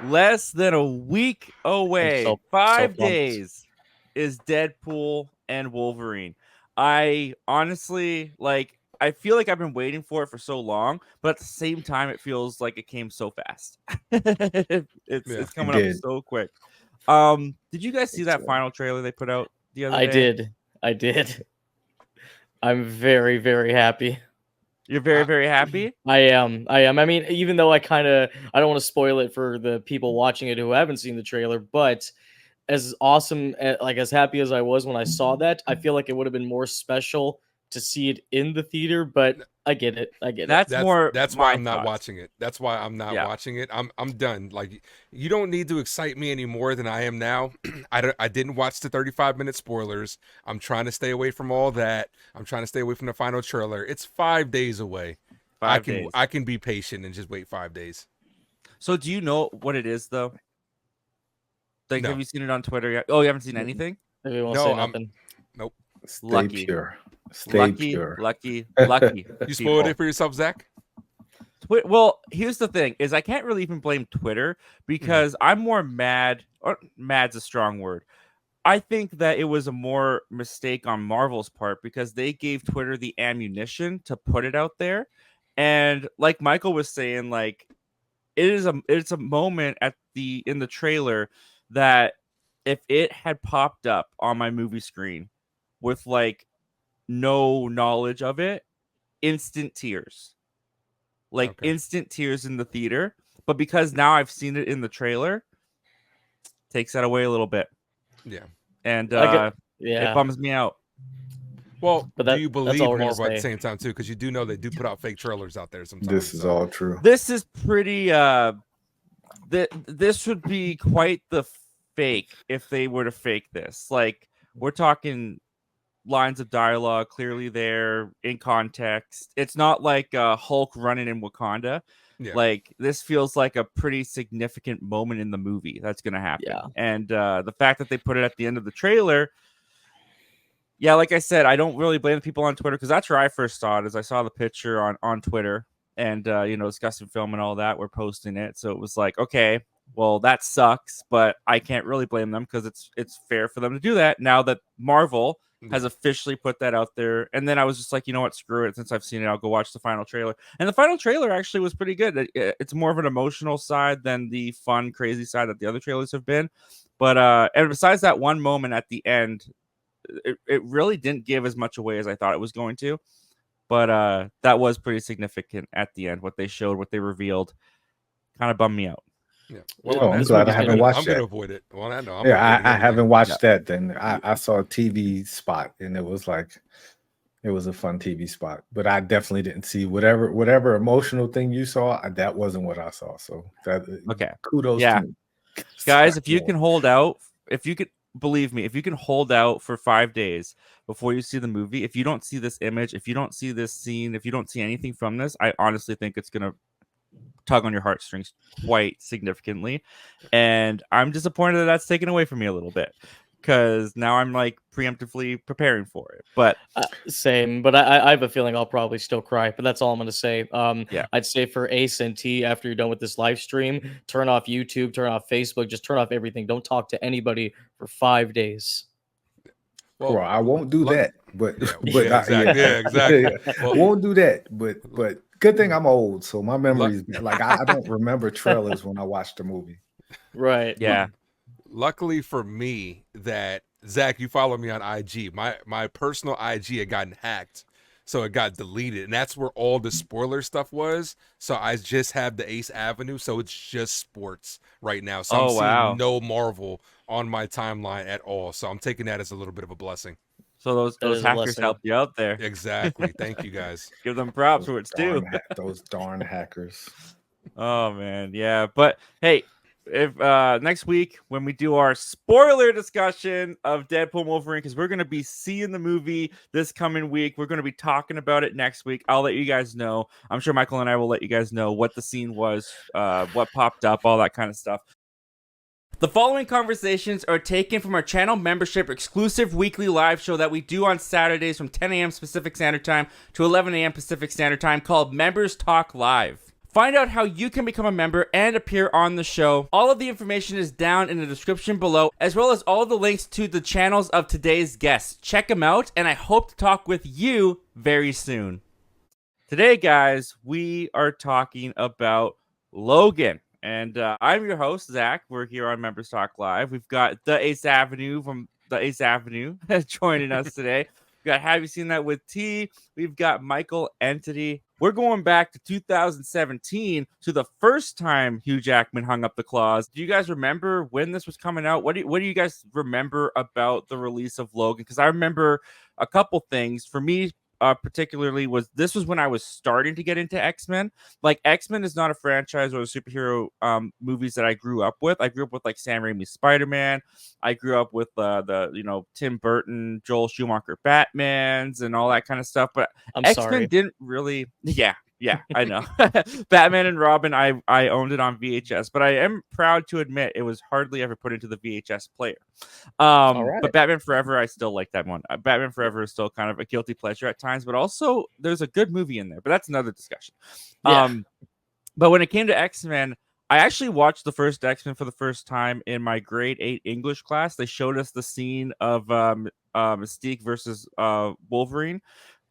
less than a week away. so 5 pumped. days is Deadpool and Wolverine. I honestly I feel like I've been waiting for it for so long, but at the same time, it feels like it came so fast. Yeah. It's It coming up did. so quick. Did you guys see It's, that final trailer they put out the other I day? did. I'm very, very happy. You're very, very happy? I am. I mean, even though I don't want to spoil it for the people watching it who haven't seen the trailer, but as awesome, as happy as I was when I saw that, I feel like it would have been more special to see it in the theater. But I get it. That's more That's why my I'm not thoughts. watching it. That's why I'm not Yeah. watching it. I'm done. Like, you don't need to excite me any more than I am now. I didn't watch the 35-minute spoilers. I'm trying to stay away from all that. I'm trying to stay away from the final trailer. It's 5 days away. 5 days. I can be patient and just wait 5 days. So do you know what it is though? Like, No. have you seen it on Twitter yet? Oh, you haven't seen anything? Maybe we won't No, say I'm- nothing. Nope. Stay Lucky. pure. Stay pure. Lucky. You spoiled it for yourself, Zach? Well, here's the thing: is I can't really even blame Twitter because I'm more mad. Or mad's a strong word. I think that it was a more mistake on Marvel's part because they gave Twitter the ammunition to put it out there, and like Michael was saying, like it's a moment in the trailer that if it had popped up on my movie screen with like no knowledge of it, instant tears. Like Okay. instant tears in the theater. But because now I've seen it in the trailer, takes that away a little bit. Yeah. And Yeah. it bums me out. Well, But do you that's believe all we're gonna Marvel at the say. same time too? Because you do know they do put out fake trailers out there sometimes. This is so. all true. This is pretty this would be quite the fake if they were to fake this. Like, we're talking lines of dialogue clearly there in context. It's not like Hulk running in Wakanda. Yeah. Like, this feels like a pretty significant moment in the movie that's going to happen. Yeah. And the fact that they put it at the end of the trailer, yeah, like I said, I don't really blame the people on Twitter because that's where I first saw it. As I saw the picture on Twitter, and discussing film and all that, we're posting it. So it was like, okay, well, that sucks, but I can't really blame them because it's fair for them to do that now that Marvel has officially put that out there. And then I was just like, you know what, screw it. Since I've seen it, I'll go watch the final trailer. And the final trailer actually was pretty good. It's more of an emotional side than the fun, crazy side that the other trailers have been. But and besides that one moment at the end, it really didn't give as much away as I thought it was going to. But that was pretty significant at the end. What they showed, what they revealed, kind of bummed me out. Yeah. Well, I'm glad I haven't watched I'm that. going to avoid it. Well, I know. I haven't watched that. Then I saw a TV spot, and it was like it was a fun TV spot. But I definitely didn't see whatever emotional thing you saw. That wasn't what I saw. So that Okay, kudos. Yeah, to me. guys, if you can hold out, if you could. Believe me, if you can hold out for 5 days before you see the movie, if you don't see this image, if you don't see this scene, if you don't see anything from this, I honestly think it's going to tug on your heartstrings quite significantly. And I'm disappointed that that's taken away from me a little bit because now I'm like preemptively preparing for it. But Same, but I have a feeling I'll probably still cry, but that's all I'm going to say. Yeah. I'd say for Ace and T, after you're done with this live stream, turn off YouTube, turn off Facebook, just turn off everything. Don't talk to anybody for 5 days. Well, I won't do that, but exactly. I won't do that. But good thing I'm old, so my memories like I don't remember trailers when I watch the movie. Right. Yeah. Luckily for me, that Zach, you follow me on IG. My personal IG had gotten hacked, so it got deleted, and that's where all the spoiler stuff was. So I just have the Ace Avenue, so it's just sports right now. So I'm seeing no Marvel on my timeline at all. So I'm taking that as a little bit of a blessing. So those hackers helped you out there. Exactly. Thank you guys. Give them props where it's due. Those darn hackers. Oh man, yeah. But hey, if next week when we do our spoiler discussion of Deadpool Wolverine, because we're gonna be seeing the movie this coming week, we're gonna be talking about it next week. I'll let you guys know. I'm sure Michael and I will let you guys know what the scene was, what popped up, all that kind of stuff. The following conversations are taken from our channel membership exclusive weekly live show that we do on Saturdays from 10 a.m. Pacific Standard Time to 11 a.m. Pacific Standard Time called Members Talk Live. Find out how you can become a member and appear on the show. All of the information is down in the description below, as well as all the links to the channels of today's guests. Check them out, and I hope to talk with you very soon. Today, guys, we are talking about Logan. And I'm your host, Zach. We're here on Members Talk Live. We've got the Ace Avenue from the Ace Avenue joining us today. We've got Have You Seen That with T? We've got Michael Entity. We're going back to 2017 to the first time Hugh Jackman hung up the claws. Do you guys remember when this was coming out? What do you guys remember about the release of Logan? Because I remember a couple things. For me, particularly was when I was starting to get into X-Men. Like, X-Men is not a franchise or a superhero movies that I grew up with. I grew up with like Sam Raimi's Spider-Man. I grew up with the Tim Burton, Joel Schumacher Batmans and all that kind of stuff. But I'm X-Men sorry. didn't really. Yeah, I know. Batman and Robin, I owned it on VHS, but I am proud to admit it was hardly ever put into the VHS player. right. But Batman Forever, I still like that one. Batman Forever is still kind of a guilty pleasure at times, but also there's a good movie in there, but that's another discussion. Yeah. But when it came to X-Men, I actually watched the first X-Men for the first time in my grade 8 English class. They showed us the scene of Mystique versus Wolverine.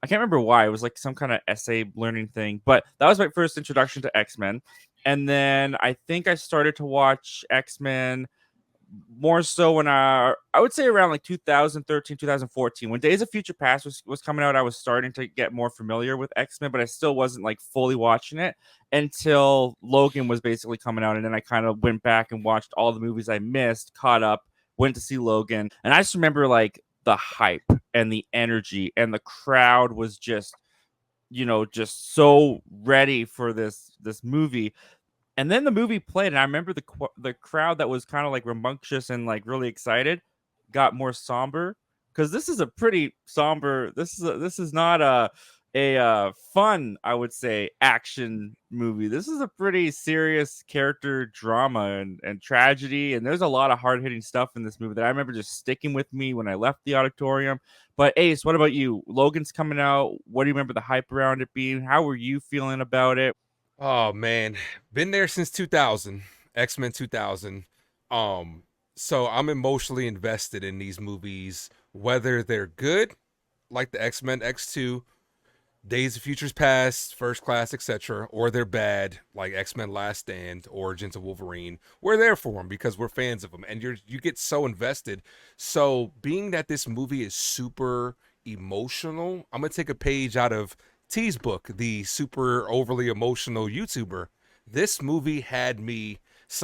I can't remember why. It was like some kind of essay learning thing, but that was my first introduction to X-Men. And then I think I started to watch X-Men more so when I would say around like 2013, 2014, when Days of Future Past was coming out. I was starting to get more familiar with X-Men, but I still wasn't like fully watching it until Logan was basically coming out. And then I kind of went back and watched all the movies I missed, caught up, went to see Logan. And I just remember like the hype and the energy, and the crowd was just so ready for this movie. And then the movie played, and I remember the crowd that was kind of like rambunctious and like really excited got more somber, because this is a pretty somber. This is not a fun, I would say, action movie. This is a pretty serious character drama and tragedy, and there's a lot of hard-hitting stuff in this movie that I remember just sticking with me when I left the auditorium. But Ace, what about you? Logan's coming out. What do you remember the hype around it being? How were you feeling about it? Oh man, been there since 2000, X-Men 2000. So I'm emotionally invested in these movies, whether they're good, like the X-Men X2, Days of Futures Past, First Class, etc., or they're bad, like X-Men Last Stand, Origins of Wolverine. We're there for them because we're fans of them, and you get so invested. So being that this movie is super emotional, I'm gonna take a page out of T's book, the super overly emotional YouTuber. This movie had me.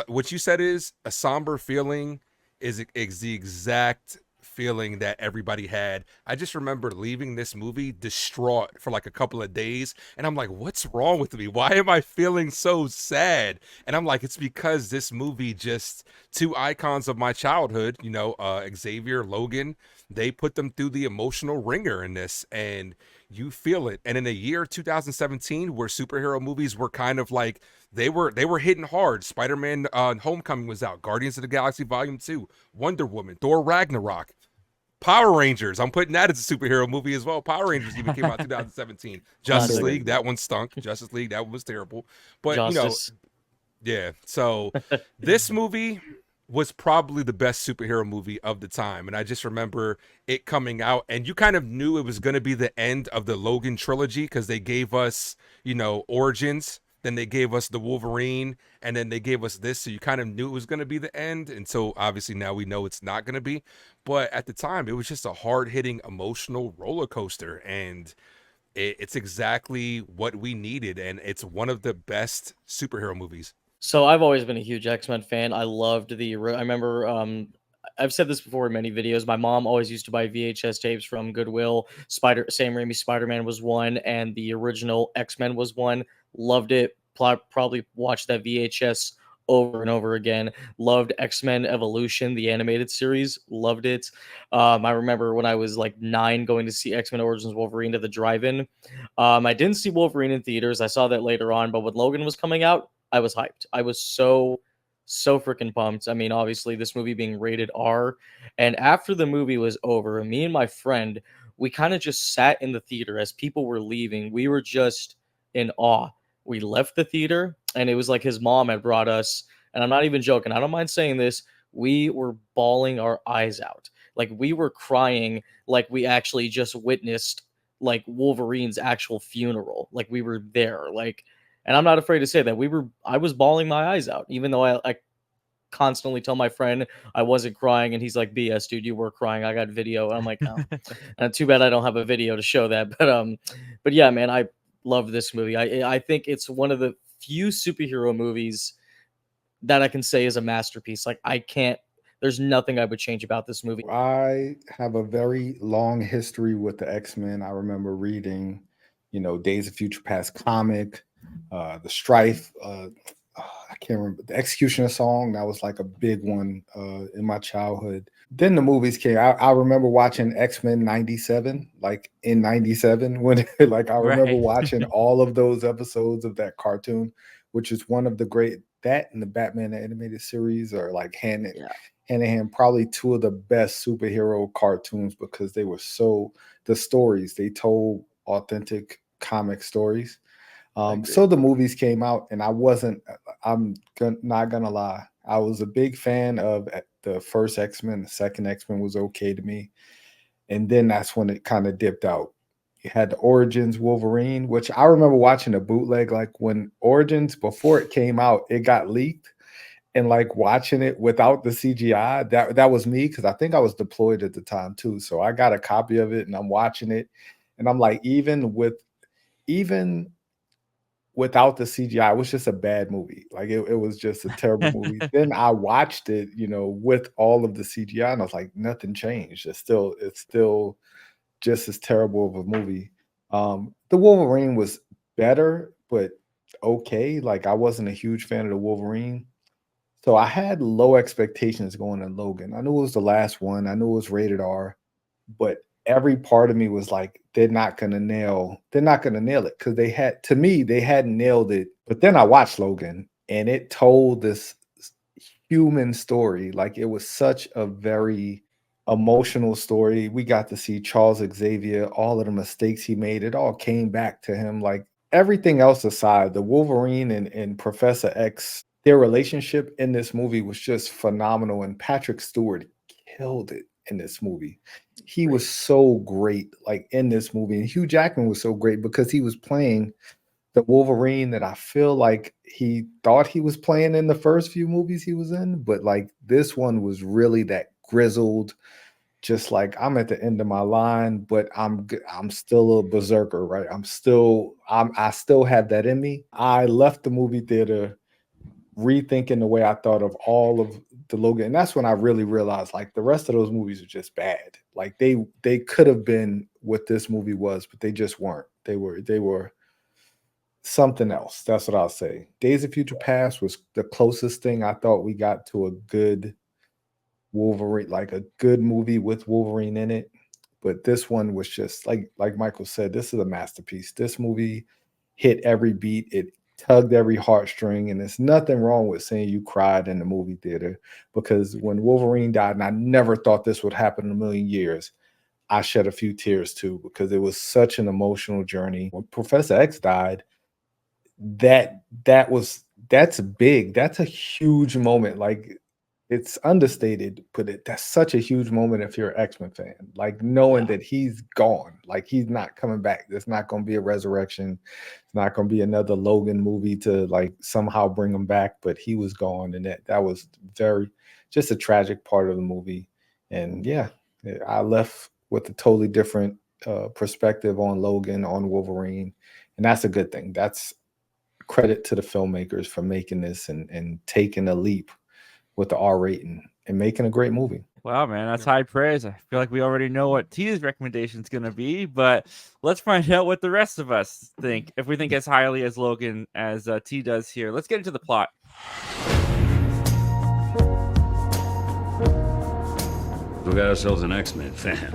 What you said is a somber feeling is the exact feeling that everybody had. I just remember leaving this movie distraught for like a couple of days, and I'm like, what's wrong with me? Why am I feeling so sad? And I'm like, it's because this movie, just two icons of my childhood, XAVIER, Logan, they put them through the emotional ringer in this, and you feel it. And in the year 2017, where superhero movies were kind of like, they were hitting hard. Spider-Man Homecoming was out, Guardians of the Galaxy Volume 2, Wonder Woman, Thor Ragnarok, Power Rangers. I'm putting that as a superhero movie as well. Power Rangers even came out 2017. Justice Classic. League, that one stunk. Justice League, that one was terrible. But Justice. yeah. So this movie was probably the best superhero movie of the time. And I just remember it coming out, and you kind of knew it was going to be the end of the Logan trilogy, because they gave us, Origins, then they gave us the Wolverine, and then they gave us this. So you kind of knew it was going to be the end. And so obviously now we know it's not going to be. But at the time, it was just a hard-hitting emotional roller coaster. And it's exactly what we needed. And it's one of the best superhero movies. So I've always been a huge X-Men fan. I loved I remember, I've said this before in many videos. My mom always used to buy VHS tapes from Goodwill. Sam Raimi Spider-Man was one, and the original X-Men was one. Loved it. Probably watched that VHS over and over again. Loved X-Men Evolution, the animated series. Loved it. I remember when I was like 9 going to see X-Men Origins Wolverine to the drive-in. I didn't see Wolverine in theaters. I saw that later on, but when Logan was coming out, I was hyped. I was so freaking pumped. I mean, obviously, this movie being rated R. And after the movie was over, me and my friend, we kind of just sat in the theater as people were leaving. We were just in awe. we left the theater, and it was like his mom had brought us, and I'm not even joking, I don't mind saying this, we were bawling our eyes out. Like, we were crying like we actually just witnessed like Wolverine's actual funeral. Like, we were there. Like, and I'm not afraid to say that I was bawling my eyes out, even though I constantly tell my friend I wasn't crying, and he's like, BS, dude, you were crying. I got video. And I'm like, oh, too bad I don't have a video to show that. But yeah, man, I love this movie. I think it's one of the few superhero movies that I can say is a masterpiece. Like, there's nothing I would change about this movie. I have a very long history with the X-Men. I remember reading, Days of Future Past comic, the Strife, I can't remember, the Executioner song. That was like a big one in my childhood. Then the movies came. I remember watching X-Men 97, like in 97, when like I remember Right. watching all of those episodes of that cartoon, which is one of the great, that and the Batman animated series are like hand in hand, probably two of the best superhero cartoons, because they were the stories they told, authentic comic stories. So the movies came out, and not gonna lie, I was a big fan of the first X-Men. The second X-Men was okay to me, and then that's when it kind of dipped out. You had the Origins Wolverine, which I remember watching a bootleg, like when Origins, before it came out, it got leaked, and like watching it without the CGI. That was me, because I think I was deployed at the time too. So I got a copy of it, and I'm watching it, and I'm like, even without the CGI, it was just a bad movie. Like it was just a terrible movie. Then I watched it, with all of the CGI, and I was like, nothing changed. It's still just as terrible of a movie. The Wolverine was better, but okay. Like, I wasn't a huge fan of the Wolverine. So I had low expectations going to Logan. I knew it was the last one. I knew it was rated R, but every part of me was like, they're not gonna nail it, because they hadn't nailed it. But then I watched Logan, and it told this human story. Like, it was such a very emotional story. We got to see Charles Xavier, all of the mistakes he made. It all came back to him. Like, everything else aside, the Wolverine and Professor X, their relationship in this movie was just phenomenal. And Patrick Stewart killed it in this movie. He was so great, like, in this movie. And Hugh Jackman was so great, because he was playing the Wolverine that I feel like he thought he was playing in the first few movies he was in. But like, this one was really that grizzled, just like, I'm at the end of my line, but I'm still a berserker, right? I still have that in me. I left the movie theater rethinking the way I thought of all of the Logan. And that's when I really realized, like, the rest of those movies are just bad. Like, they could have been what this movie was, but they just weren't. They were something else. That's what I'll say. Days of Future Past was the closest thing I thought we got to a good Wolverine, like a good movie with Wolverine in it. But this one was just like Michael said, this is a masterpiece. This movie hit every beat. It tugged every heartstring, and there's nothing wrong with saying you cried in the movie theater, because when Wolverine died, and I never thought this would happen in a million years, I shed a few tears too, because it was such an emotional journey. When Professor X died, that's big. That's a huge moment. Like, it's understated, but that's such a huge moment if you're an X-Men fan. Like, knowing that he's gone, like, he's not coming back. There's not going to be a resurrection. It's not going to be another Logan movie to like somehow bring him back. But he was gone, and that was just a tragic part of the movie. And yeah, I left with a totally different perspective on Logan, on Wolverine, and that's a good thing. That's credit to the filmmakers for making this and taking a leap with the R rating and making a great movie. Wow, man, that's high praise. I feel like we already know what T's recommendation is going to be, but let's find out what the rest of us think. If we think as highly as Logan as T does here, let's get into the plot. We got ourselves an X-Men fan.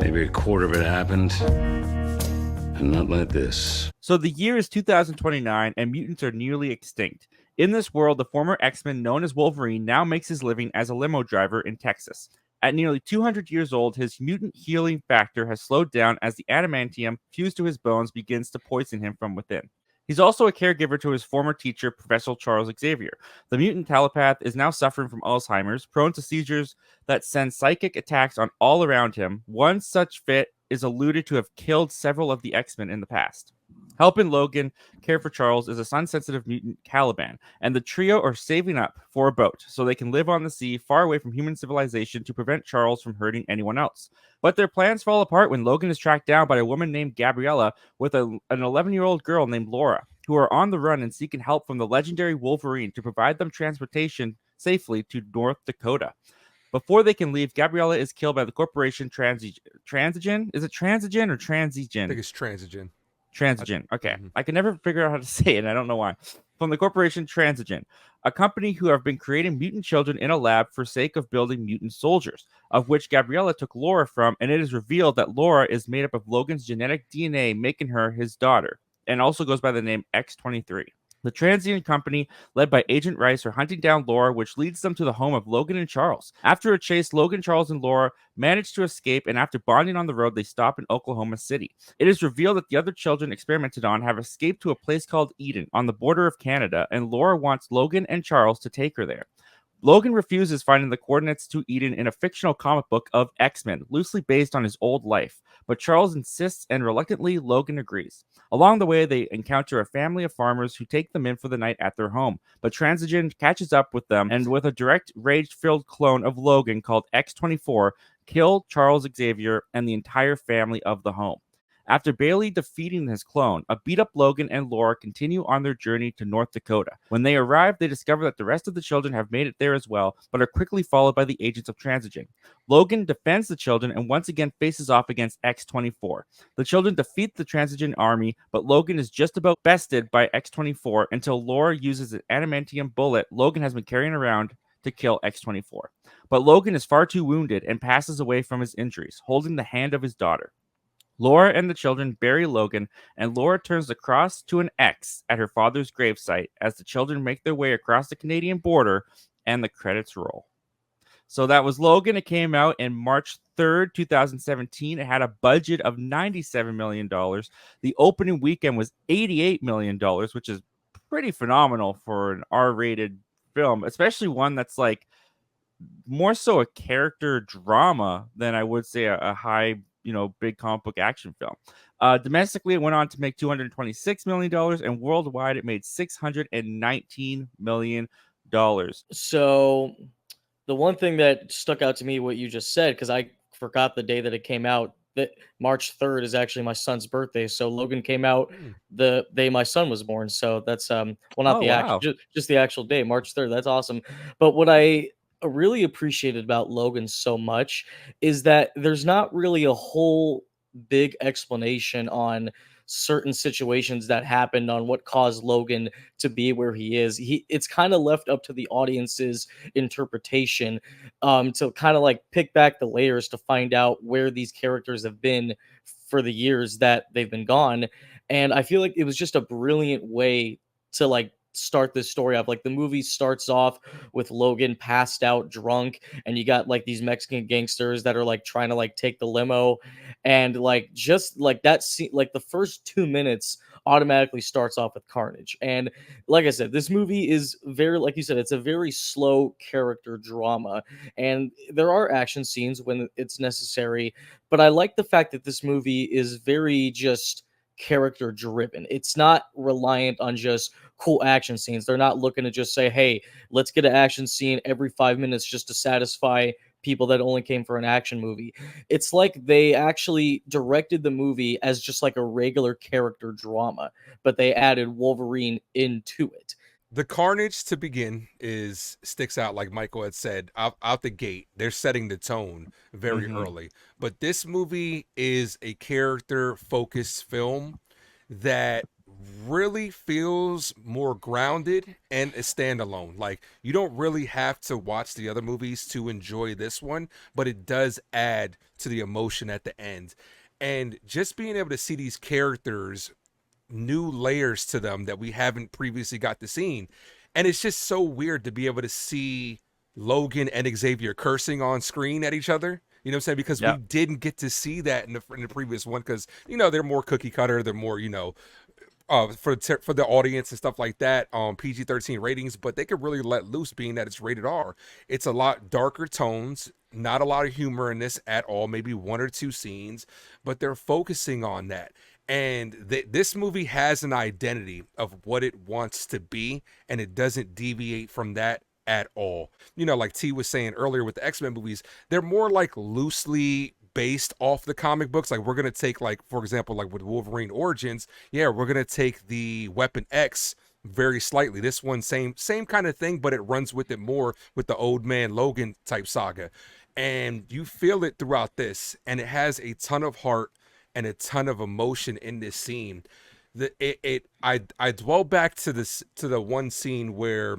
Maybe a quarter of it happened, and not like this. So the year is 2029, and mutants are nearly extinct. In this world, the former X-Men known as Wolverine now makes his living as a limo driver in Texas. At nearly 200 years old, his mutant healing factor has slowed down as the adamantium fused to his bones begins to poison him from within. He's also a caregiver to his former teacher, Professor Charles Xavier. The mutant telepath is now suffering from Alzheimer's, prone to seizures that send psychic attacks on all around him. One such fit is alluded to have killed several of the X-Men in the past. Helping Logan care for Charles is a sun-sensitive mutant Caliban, and the trio are saving up for a boat so they can live on the sea far away from human civilization to prevent Charles from hurting anyone else. But their plans fall apart when Logan is tracked down by a woman named Gabriella with an 11-year-old girl named Laura, who are on the run and seeking help from the legendary Wolverine to provide them transportation safely to North Dakota. Before they can leave, Gabriella is killed by the corporation Transigen. Is it Transigen or Transigen? I think it's Transigen. Transigen. Okay. I can never figure out how to say it, and I don't know why. From the corporation Transigen, a company who have been creating mutant children in a lab for sake of building mutant soldiers, of which Gabriella took Laura from, and it is revealed that Laura is made up of Logan's genetic DNA, making her his daughter, and also goes by the name X-23. The Transigen company, led by Agent Rice, are hunting down Laura, which leads them to the home of Logan and Charles. After a chase, Logan, Charles, and Laura manage to escape, and after bonding on the road, they stop in Oklahoma City. It is revealed that the other children experimented on have escaped to a place called Eden on the border of Canada, and Laura wants Logan and Charles to take her there. Logan refuses, finding the coordinates to Eden in a fictional comic book of X-Men, loosely based on his old life. But Charles insists, and reluctantly, Logan agrees. Along the way, they encounter a family of farmers who take them in for the night at their home. But Transigen catches up with them, and with a direct, rage-filled clone of Logan called X-24, kill Charles Xavier and the entire family of the home. After barely defeating his clone, a beat-up Logan and Laura continue on their journey to North Dakota. When they arrive, they discover that the rest of the children have made it there as well, but are quickly followed by the agents of Transigen. Logan defends the children and once again faces off against X-24. The children defeat the Transigen army, but Logan is just about bested by X-24 until Laura uses an adamantium bullet Logan has been carrying around to kill X-24. But Logan is far too wounded and passes away from his injuries, holding the hand of his daughter. Laura and the children bury Logan, and Laura turns the cross to an X at her father's gravesite as the children make their way across the Canadian border and the credits roll. So that was Logan. It came out in March 3rd, 2017. It had a budget of $97 million. The opening weekend was $88 million, which is pretty phenomenal for an R-rated film, especially one that's like more so a character drama than I would say a high, big comic book action film. Domestically, it went on to make $226 million, and worldwide, it made $619 million. So the one thing that stuck out to me, what you just said, because I forgot the day that it came out, that March 3rd is actually my son's birthday. So Logan came out the day my son was born. So that's just the actual day, March 3rd. That's awesome. But what I really appreciated about Logan so much is that there's not really a whole big explanation on certain situations that happened, on what caused Logan to be where he is. It's kind of left up to the audience's interpretation to kind of like pick back the layers to find out where these characters have been for the years that they've been gone. And I feel like it was just a brilliant way to like start this story off. Like the movie starts off with Logan passed out drunk, and you got like these Mexican gangsters that are like trying to like take the limo, and like just like that scene, like the first 2 minutes automatically starts off with carnage. And like I said, this movie is very, like you said, it's a very slow character drama, and there are action scenes when it's necessary, but I like the fact that this movie is very just character driven. It's not reliant on just cool action scenes. They're not looking to just say, hey, let's get an action scene every 5 minutes just to satisfy people that only came for an action movie. It's like they actually directed the movie as just like a regular character drama, but they added Wolverine into it. The carnage to begin sticks out, like Michael had said, out the gate. They're setting the tone very early. But this movie is a character-focused film that really feels more grounded and a standalone. Like, you don't really have to watch the other movies to enjoy this one, but it does add to the emotion at the end. And just being able to see these characters, new layers to them that we haven't previously got to see. And it's just so weird to be able to see Logan and Xavier cursing on screen at each other. You know what I'm saying? Because we didn't get to see that in the previous one, because, they're more cookie cutter. They're more, for the audience and stuff like that, PG-13 ratings, but they could really let loose, being that it's rated R. It's a lot darker tones, not a lot of humor in this at all, maybe one or two scenes, but they're focusing on that. And this movie has an identity of what it wants to be, and it doesn't deviate from that at all. You know, like T was saying earlier with the X-Men movies, they're more like loosely based off the comic books. Like, we're gonna take, like, for example, like with Wolverine Origins, yeah, we're gonna take the Weapon X very slightly. This one, same kind of thing, but it runs with it more with the Old Man Logan type saga. And you feel it throughout this, and it has a ton of heart and a ton of emotion in this scene. I dwell back to the one scene where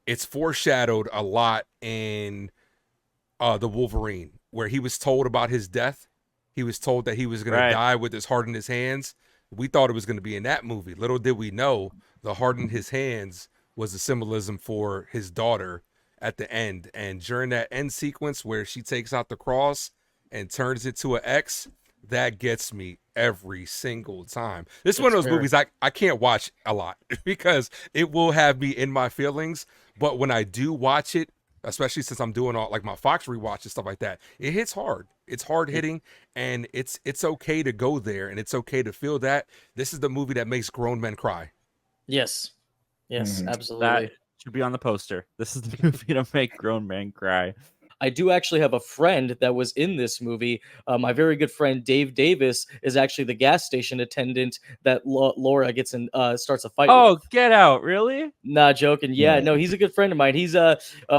it's foreshadowed a lot in the Wolverine, where he was told about his death. He was told that he was going to die with his heart in his hands. We thought it was going to be in that movie. Little did we know the heart in his hands was a symbolism for his daughter at the end. And during that end sequence where she takes out the cross and turns it to an X, that gets me every single time. This is one of those movies I can't watch a lot because it will have me in my feelings. But when I do watch it, especially since I'm doing all like my Fox rewatch and stuff like that, it hits hard. It's hard hitting, and it's okay to go there, and it's okay to feel that. This is the movie that makes grown men cry. Yes, absolutely. That should be on the poster. This is the movie to make grown men cry. I do actually have a friend that was in this movie. My very good friend Dave Davis is actually the gas station attendant that Laura gets in, starts a fight. Oh, with. Get out! Really? Not joking. Yeah, no, he's a good friend of mine. He's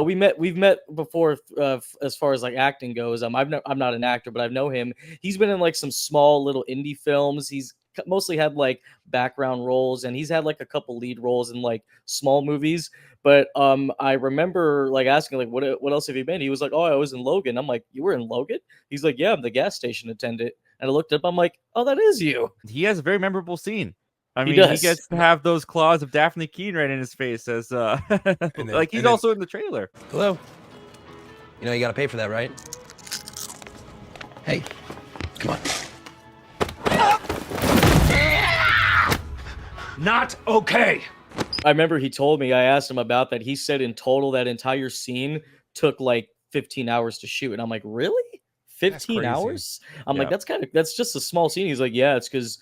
we've met before as far as like acting goes. I'm not an actor, but I know him. He's been in like some small little indie films. He's mostly had like background roles, and he's had like a couple lead roles in like small movies. But I remember like asking like, what else have you been? He was like, oh, I was in Logan. I'm like, you were in Logan? He's like, yeah, I'm the gas station attendant. And I looked up, I'm like, oh, that is you. He has a very memorable scene. I mean, does. he gets to have those claws of Dafne Keen right in his face as like he's also in the trailer. Hello. You know you gotta pay for that, right? Hey, come on. Not okay. I remember he told me, I asked him about that. He said in total that entire scene took like 15 hours to shoot. And I'm like, really? 15 hours? I'm like, that's just a small scene. He's like, yeah, it's because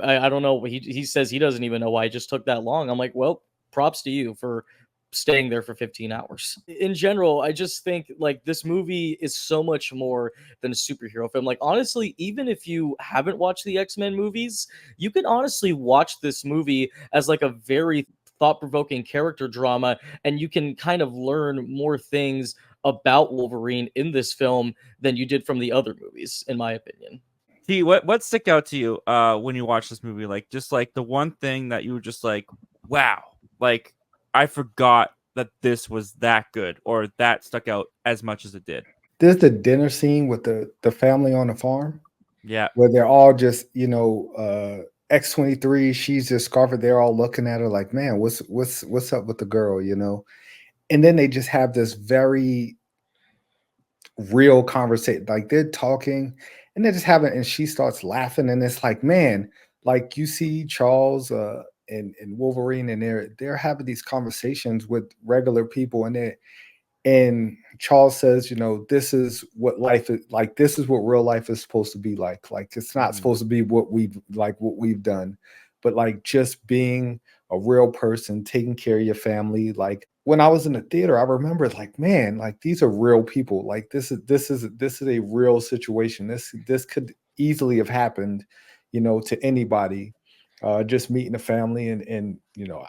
I don't know. He says he doesn't even know why it just took that long. I'm like, well, props to you for staying there for 15 hours. In general, I just think like this movie is so much more than a superhero film. Like, honestly, even if you haven't watched the X-Men movies, you can honestly watch this movie as like a very thought-provoking character drama, and you can kind of learn more things about Wolverine in this film than you did from the other movies, in my opinion. T, what stick out to you when you watch this movie? Like, just like the one thing that you were just like, wow, like I forgot that this was that good, or that stuck out as much as it did. There's the dinner scene with the family on the farm. Yeah, where they're all just, you know, X-23, she's just Scarfed. They're all looking at her like, man, what's up with the girl, you know? And then they just have this very real conversation. Like they're talking and they're just having, and she starts laughing. And it's like, man, like you see Charles and Wolverine, and they're having these conversations with regular people, and Charles says, you know, this is what life is like. This is what real life is supposed to be like. Like, it's not supposed to be what we've done, but like just being a real person, taking care of your family. Like when I was in the theater, I remember like, man, like these are real people. Like this is a real situation. This could easily have happened, you know, to anybody. Just meeting a family and you know,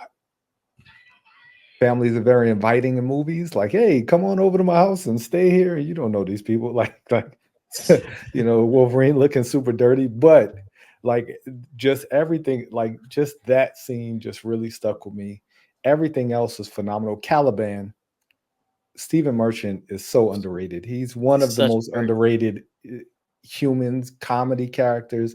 families are very inviting in movies. Like, hey, come on over to my house and stay here. You don't know these people. Like, you know, Wolverine looking super dirty, but like just everything, like just that scene just really stuck with me. Everything else is phenomenal. Caliban, Stephen Merchant is so underrated. He's one of the most underrated humans, comedy character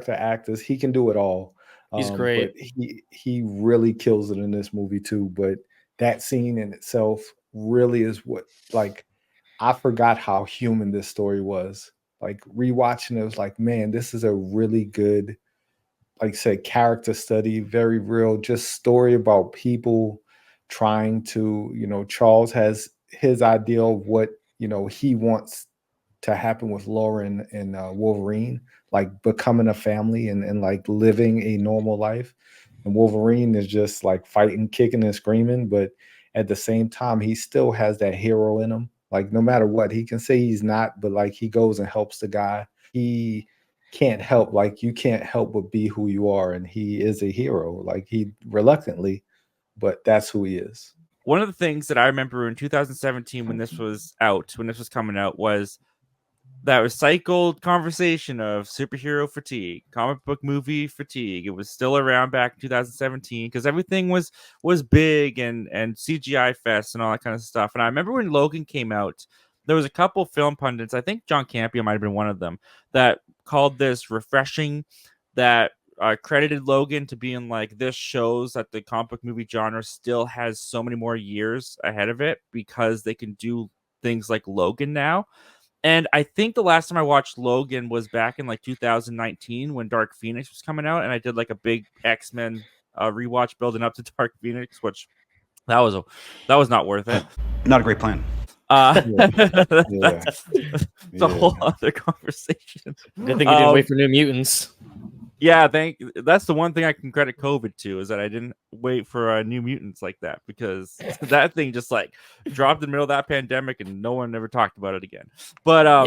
actors. He can do it all. He's great. But he really kills it in this movie too. But that scene in itself really is what, like, I forgot how human this story was. Like rewatching it was like, man, this is a really good like I said, character study, very real, just story about people trying to, Charles has his idea of what, he wants to happen with Lauren and Wolverine, like becoming a family and like living a normal life. And Wolverine is just like fighting, kicking, and screaming, but at the same time, he still has that hero in him. Like no matter what, he can say he's not, but like he goes and helps the guy. He can't help, like you can't help but be who you are, and he is a hero. Like he reluctantly, but that's who he is. One of the things that I remember in 2017 when this was coming out, was that recycled conversation of superhero fatigue, comic book movie fatigue. It was still around back in 2017 because everything was big and CGI fest and all that kind of stuff. And I remember when Logan came out, there was a couple film pundits, I think John Campea might have been one of them, that called this refreshing, that credited Logan to being like, this shows that the comic book movie genre still has so many more years ahead of it because they can do things like Logan now. And I think the last time I watched Logan was back in like 2019 when Dark Phoenix was coming out, and I did like a big X-Men rewatch building up to Dark Phoenix, which that was not worth it. Not a great plan. That's a whole other conversation. Good thing you didn't wait for New Mutants. Yeah, that's the one thing I can credit COVID to, is that I didn't wait for New Mutants like that, because that thing just like dropped in the middle of that pandemic and no one ever talked about it again. But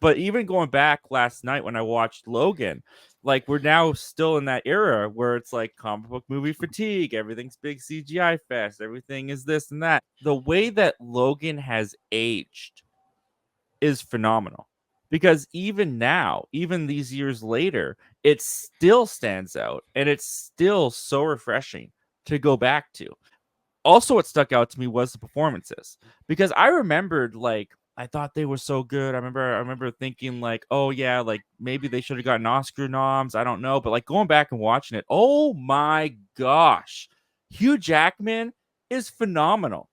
but even going back last night when I watched Logan, like we're now still in that era where it's like comic book movie fatigue, everything's big CGI fest, everything is this and that. The way that Logan has aged is phenomenal. Because even now, even these years later, it still stands out and it's still so refreshing to go back to. Also, what stuck out to me was the performances, because I remembered, like, I thought they were so good. I remember thinking like, oh yeah, like maybe they should have gotten Oscar noms. I don't know. But like going back and watching it, oh my gosh, Hugh Jackman is phenomenal.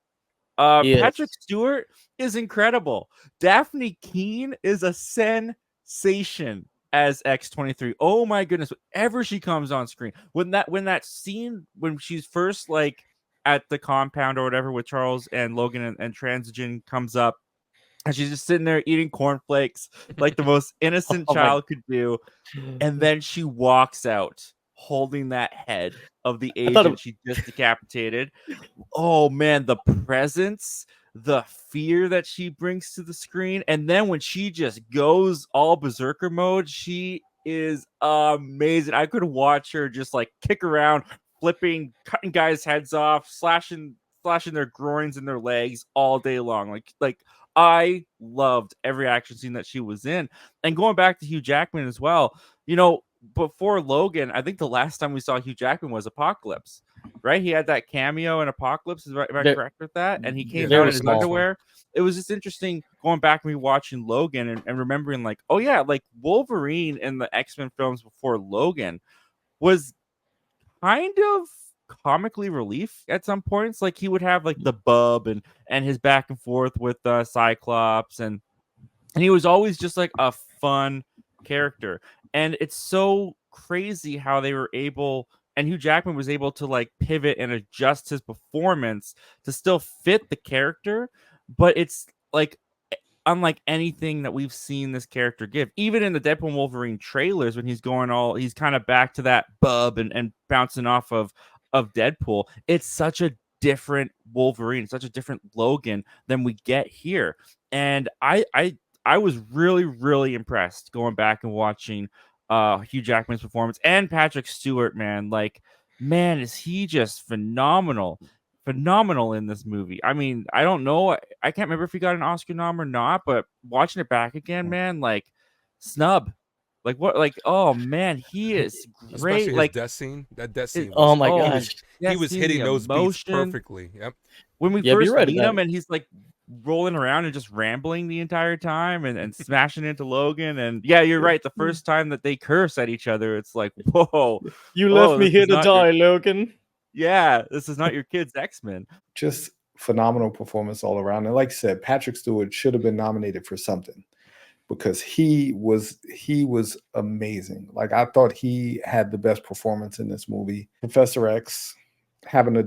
Patrick Stewart is incredible. Dafne Keen is a sensation as X-23. Oh my goodness, whenever she comes on screen, when that scene when she's first like at the compound or whatever with Charles and Logan and Transigen comes up, and she's just sitting there eating cornflakes like the most innocent child could do, and then she walks out holding that head of the agent she just decapitated. Oh man, the presence, the fear that she brings to the screen, and then when she just goes all berserker mode, she is amazing. I could watch her just like kick around, flipping, cutting guys' heads off, slashing their groins and their legs all day long. Like I loved every action scene that she was in. And going back to Hugh Jackman as well, before Logan, I think the last time we saw Hugh Jackman was Apocalypse, right? He had that cameo in Apocalypse. Am I correct with that? And he came down in his underwear. It was just interesting going back and rewatching Logan and remembering like, oh yeah, like Wolverine in the X-Men films before Logan was kind of comically relief at some points. Like he would have like the bub and his back and forth with Cyclops, and he was always just like a fun character. And it's so crazy how they were able, and Hugh Jackman was able to like pivot and adjust his performance to still fit the character, but it's like unlike anything that we've seen this character give. Even in the Deadpool Wolverine trailers, when he's kind of back to that bub and bouncing off of Deadpool, it's such a different Wolverine, such a different Logan than we get here. And I was really, really impressed going back and watching Hugh Jackman's performance, and Patrick Stewart, man. Like, man, is he just phenomenal in this movie. I mean, I don't know. I can't remember if he got an Oscar nom or not, but watching it back again, man, like snub. Like what? Like, oh man, he is great. Especially like that scene. Was, oh my gosh, he was hitting those beats perfectly. Yep. When we first meet him, and he's like rolling around and just rambling the entire time and smashing into Logan. And yeah, you're right. The first time that they curse at each other, it's like, whoa, you left me here to die, Logan. Yeah, this is not your kid's X-Men. Just phenomenal performance all around. And like I said, Patrick Stewart should have been nominated for something. because he was amazing. Like I thought he had the best performance in this movie. Professor X having a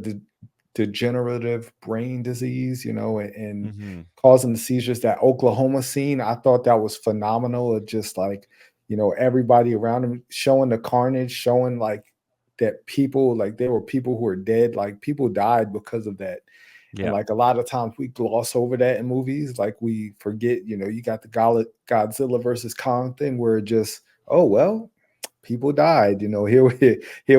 degenerative brain disease, you know, and Mm-hmm. causing the seizures. That Oklahoma scene, I thought that was phenomenal. It just like, you know, everybody around him showing the carnage, showing like that people, like there were people who were dead, like people died because of that. And Yeah. like a lot of times we gloss over that in movies, like we forget, you know, you got the Godzilla versus Kong thing where it just, oh well, people died, you know, here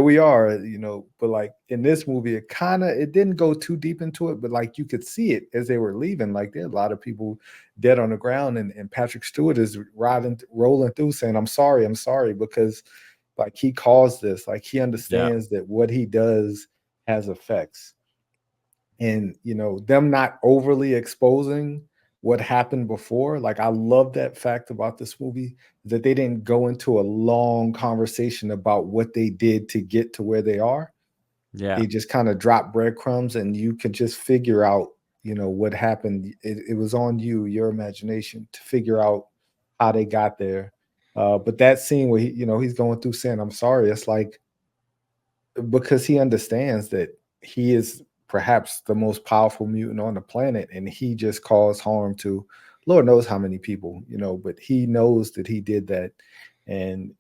we are, you know. But like in this movie, it didn't go too deep into it, but like you could see it as they were leaving. Like there are a lot of people dead on the ground, and Patrick Stewart is rolling through saying, I'm sorry, because like he caused this, like he understands that what he does has effects. And you know, them not overly exposing what happened before. Like I love that fact about this movie, that they didn't go into a long conversation about what they did to get to where they are. Yeah. They just kind of dropped breadcrumbs, and you could just figure out, you know, what happened. It was on you, your imagination, to figure out how they got there. But that scene where you know, he's going through saying, I'm sorry, it's like, because he understands that he is perhaps the most powerful mutant on the planet, and he just caused harm to Lord knows how many people, you know, but he knows that he did that. And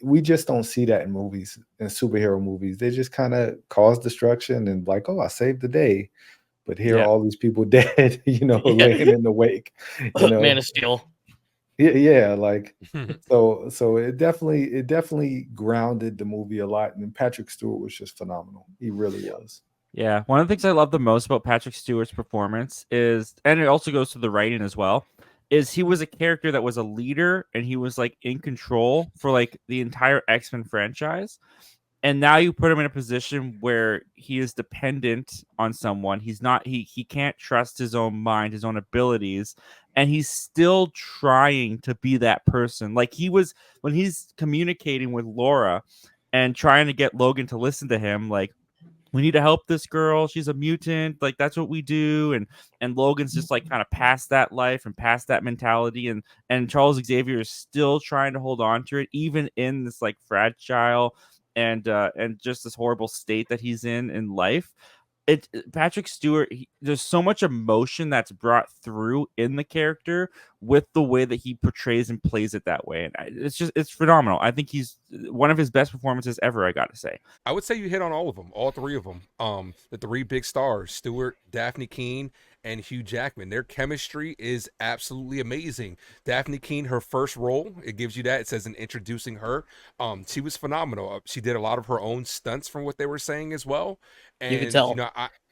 we just don't see that in movies, in superhero movies. They just kind of cause destruction and like, oh, I saved the day. But here are Yeah. all these people dead, you know, Yeah. laying in the wake, you know. Man of Steel. Yeah, like so it definitely grounded the movie a lot. And Patrick Stewart was just phenomenal. He really was. Yeah. One of the things I love the most about Patrick Stewart's performance is, and it also goes to the writing as well, is he was a character that was a leader and he was like in control for like the entire X-Men franchise. And now you put him in a position where he is dependent on someone. He's not, he can't trust his own mind, his own abilities, and he's still trying to be that person. Like he was when he's communicating with Laura and trying to get Logan to listen to him, like, we need to help this girl, she's a mutant, like that's what we do. And Logan's just like kind of past that life and past that mentality, and Charles Xavier is still trying to hold on to it even in this like fragile and just this horrible state that he's in life. Patrick Stewart, there's so much emotion that's brought through in the character with the way that he portrays and plays it that way, and it's phenomenal. I think he's one of his best performances ever, I gotta say. I would say you hit on all of them, all three of them. The three big stars, Stewart, Dafne Keen, and Hugh Jackman. Their chemistry is absolutely amazing. Dafne Keen, her first role, it gives you that. It says in introducing her, she was phenomenal. She did a lot of her own stunts from what they were saying as well. And You could tell. you know,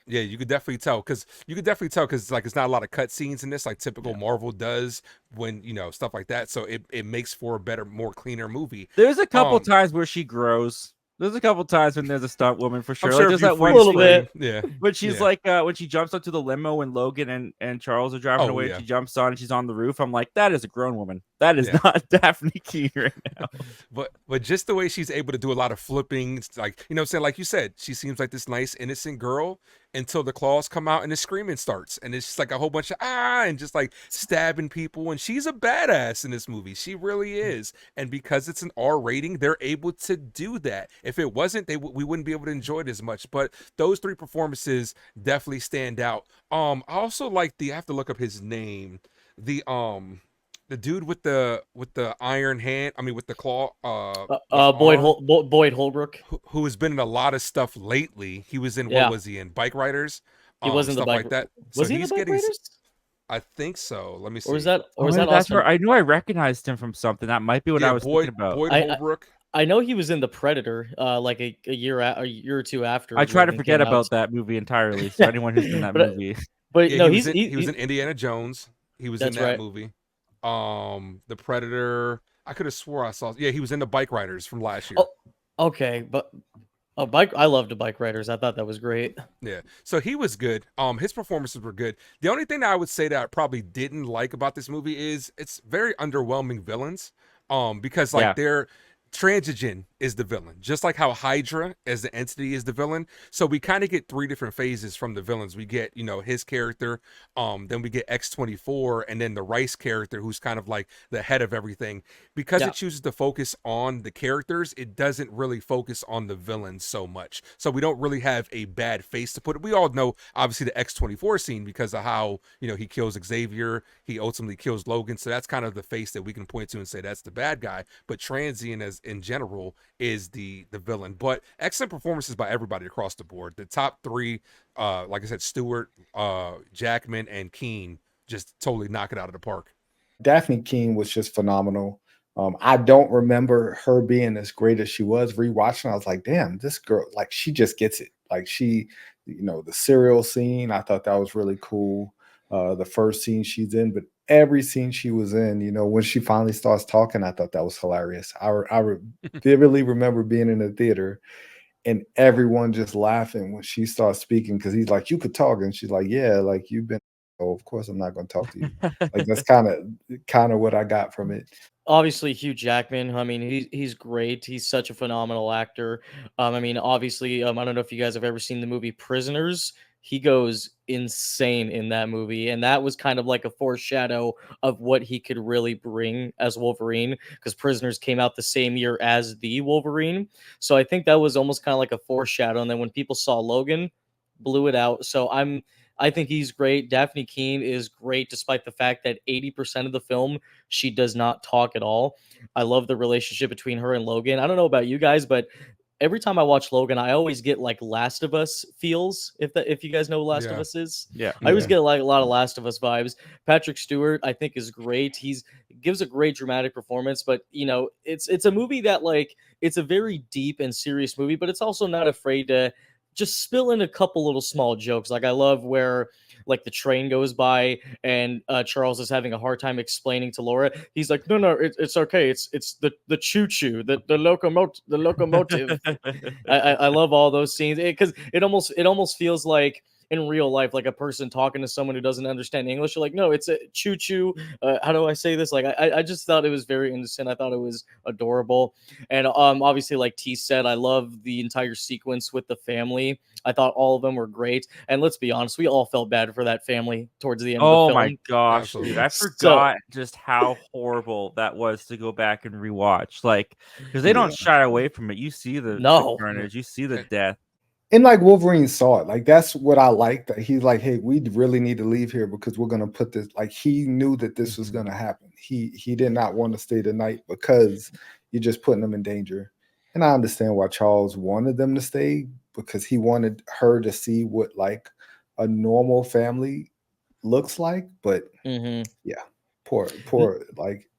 yeah, you could definitely tell because like it's not a lot of cut scenes in this, like typical Marvel does when, you know, stuff like that. So it makes for a better, more cleaner movie. There's a couple times where she grows. There's a couple times when there's a stunt woman for sure. I'm Like sure there's if you that one freeze little frame- bit. Yeah. when she's Yeah. like when she jumps onto the limo when Logan and Charles are driving Oh, away, yeah. and she jumps on and she's on the roof. I'm like, that is a grown woman. That is Yeah. not Dafne Keen right now. But just the way she's able to do a lot of flipping, it's like, you know what I'm saying? Like you said, she seems like this nice, innocent girl until the claws come out and the screaming starts. And it's just like a whole bunch of and just like stabbing people. And she's a badass in this movie. She really is. And because it's an R rating, they're able to do that. If it wasn't, we wouldn't be able to enjoy it as much. But those three performances definitely stand out. I also like I have to look up his name. The dude with the iron hand, I mean with the claw, the Boyd arm, Boyd Holbrook. who has been in a lot of stuff lately. He was in Yeah. what was he in? Bike Riders. He was in the stuff bike. like that. Was So he in the he's Bike getting. Raiders? I think so. Let me see. Or was that That's Austin? where I knew I recognized him from something. That might be what I was Boyd, thinking about. Boyd I- Holbrook. I know he was in the Predator, like a year or two after. I try to Logan forget came out. about that movie entirely. So anyone who's in that But- movie, But Yeah, no, he he was in Indiana Jones. He was in That's that right. movie. The Predator. I could have swore I saw. Yeah, he was in the Bike Riders from last year. Okay, but I loved the Bike Riders. I thought that was great. Yeah. So he was good. His performances were good. The only thing that I would say that I probably didn't like about this movie is it's very underwhelming villains. Because like Yeah. they're Transigen is the villain, just like how Hydra as the entity is the villain. So we kind of get 3 different phases from the villains. We get, his character, then we get X-24, and then the Rice character, who's kind of like the head of everything. Because it chooses to focus on the characters, it doesn't really focus on the villains so much. So we don't really have a bad face to put it. We all know, obviously, the X-24 scene because of how, he kills Xavier, he ultimately kills Logan. So that's kind of the face that we can point to and say that's the bad guy. But Transient, as in general, is the villain. But excellent performances by everybody across the board. The top 3, like I said, Stewart, Jackman, and Keen just totally knock it out of the park. Dafne Keen was just phenomenal. I don't remember her being as great as she was. Rewatching, I was like, damn, this girl, like, she just gets it. Like, she, the cereal scene, I thought that was really cool. The first scene she's in, but every scene she was in, when she finally starts talking, I thought that was hilarious. I vividly remember being in the theater and everyone just laughing when she starts speaking because he's like, you could talk. And she's like, yeah, like, you've been, oh, of course I'm not going to talk to you. Like, that's kind of what I got from it. Obviously, Hugh Jackman. I mean, he's great. He's such a phenomenal actor. I mean, obviously, I don't know if you guys have ever seen the movie Prisoners. He goes insane in that movie, and that was kind of like a foreshadow of what he could really bring as Wolverine, because Prisoners came out the same year as the Wolverine. So I think that was almost kind of like a foreshadow. And then when people saw Logan, blew it out. So I think he's great. Dafne Keen is great, despite the fact that 80% of the film she does not talk at all. I love the relationship between her and Logan. I don't know about you guys, but every time I watch Logan, I always get like Last of Us feels. If you guys know what Last of Us is, Yeah. I always get like a lot of Last of Us vibes. Patrick Stewart, I think, is great. He gives a great dramatic performance, but it's a movie that, like, it's a very deep and serious movie, but it's also not afraid to just spill in a couple little small jokes. Like, I love where, like, the train goes by and Charles is having a hard time explaining to Laura. He's like, no, it's okay. It's the choo-choo, the locomotive. I love all those scenes because it almost feels like in real life, like a person talking to someone who doesn't understand English. You're like, no, it's a choo-choo. How do I say this? Like, I just thought it was very innocent. I thought it was adorable. And obviously, like T said, I love the entire sequence with the family. I thought all of them were great. And let's be honest, we all felt bad for that family towards the end of the film. Oh my gosh, Absolutely. dude. I forgot just how horrible that was to go back and rewatch. Like, because they don't shy away from it. You see the carnage, you see the death. And like Wolverine saw it. Like, that's what I like, that he's like, hey, we really need to leave here because we're gonna put this, like, he knew that this was gonna happen. He did not want to stay the night because you're just putting them in danger. And I understand why Charles wanted them to stay, because he wanted her to see what, like, a normal family looks like. But yeah, poor, like,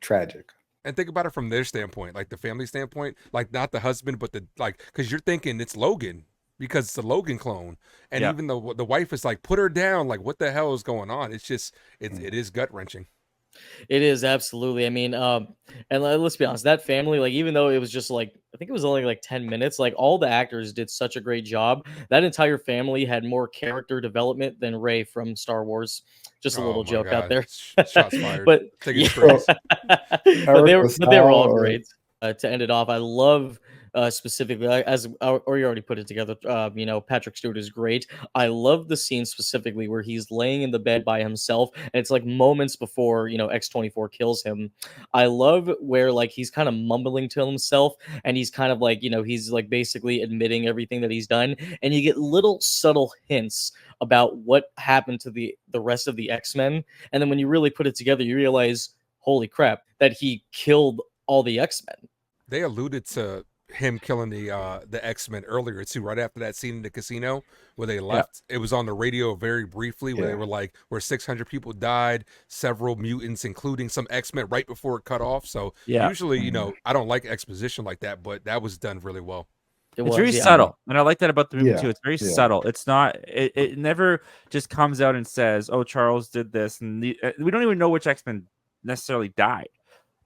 tragic. And think about it from their standpoint, like the family standpoint, like not the husband, but because you're thinking it's Logan because it's a Logan clone. And even though the wife is like, put her down, like, what the hell is going on? It's just, it is gut wrenching. It is, absolutely. I mean, and let's be honest, that family, like, even though it was just like, I think it was only like 10 minutes, like, all the actors did such a great job. That entire family had more character development than Rey from Star Wars. Just a little joke out there. Shots fired. But they were all great. To end it off, I love specifically, or you already put it together. Patrick Stewart is great. I love the scene specifically where he's laying in the bed by himself, and it's like moments before X-24 kills him. I love where, like, he's kind of mumbling to himself, and he's kind of like, he's like basically admitting everything that he's done, and you get little subtle hints about what happened to the rest of the X-Men, and then when you really put it together, you realize, holy crap, that he killed all the X-Men. They alluded to him killing the X-Men earlier too, right after that scene in the casino where they left. It was on the radio very briefly where they were like, where 600 people died, several mutants, including some X-Men, right before it cut off. So usually, I don't like exposition like that, but that was done really well. It's very subtle, and I like that about the movie too. It's very subtle. It's not. It never just comes out and says, "Oh, Charles did this," and we don't even know which X-Men necessarily died.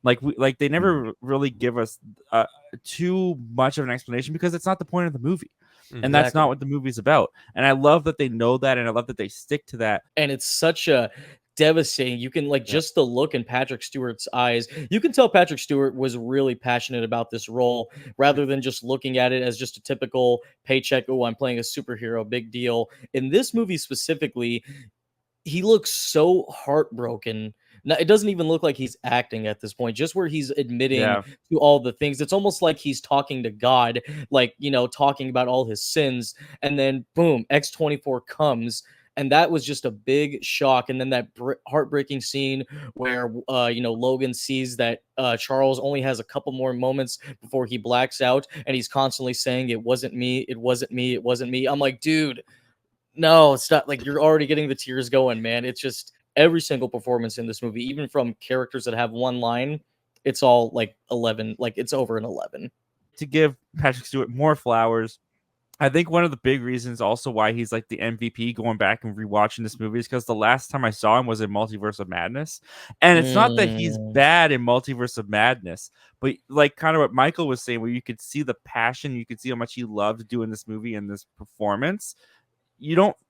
Like they never really give us too much of an explanation because it's not the point of the movie. And that's not what the movie's about. And I love that they know that, and I love that they stick to that. And it's such a devastating. You can like just the look in Patrick Stewart's eyes. You can tell Patrick Stewart was really passionate about this role rather than just looking at it as just a typical paycheck. Oh, I'm playing a superhero, big deal. In this movie specifically, he looks so heartbroken. It doesn't even look like he's acting at this point, just where he's admitting Yeah. to all the things. It's almost like he's talking to God, like, talking about all his sins. And then, boom, X-24 comes. And that was just a big shock. And then that heartbreaking scene where, Logan sees that Charles only has a couple more moments before he blacks out. And he's constantly saying, it wasn't me, it wasn't me, it wasn't me. I'm like, dude, no, it's not. Like, you're already getting the tears going, man. It's just every single performance in this movie, even from characters that have one line, it's all like 11, like it's over an 11. To give Patrick Stewart more flowers, I think one of the big reasons also why he's like the MVP going back and rewatching this movie is because the last time I saw him was in Multiverse of Madness. And it's not that he's bad in Multiverse of Madness, but like kind of what Michael was saying, where you could see the passion, you could see how much he loved doing this movie and this performance.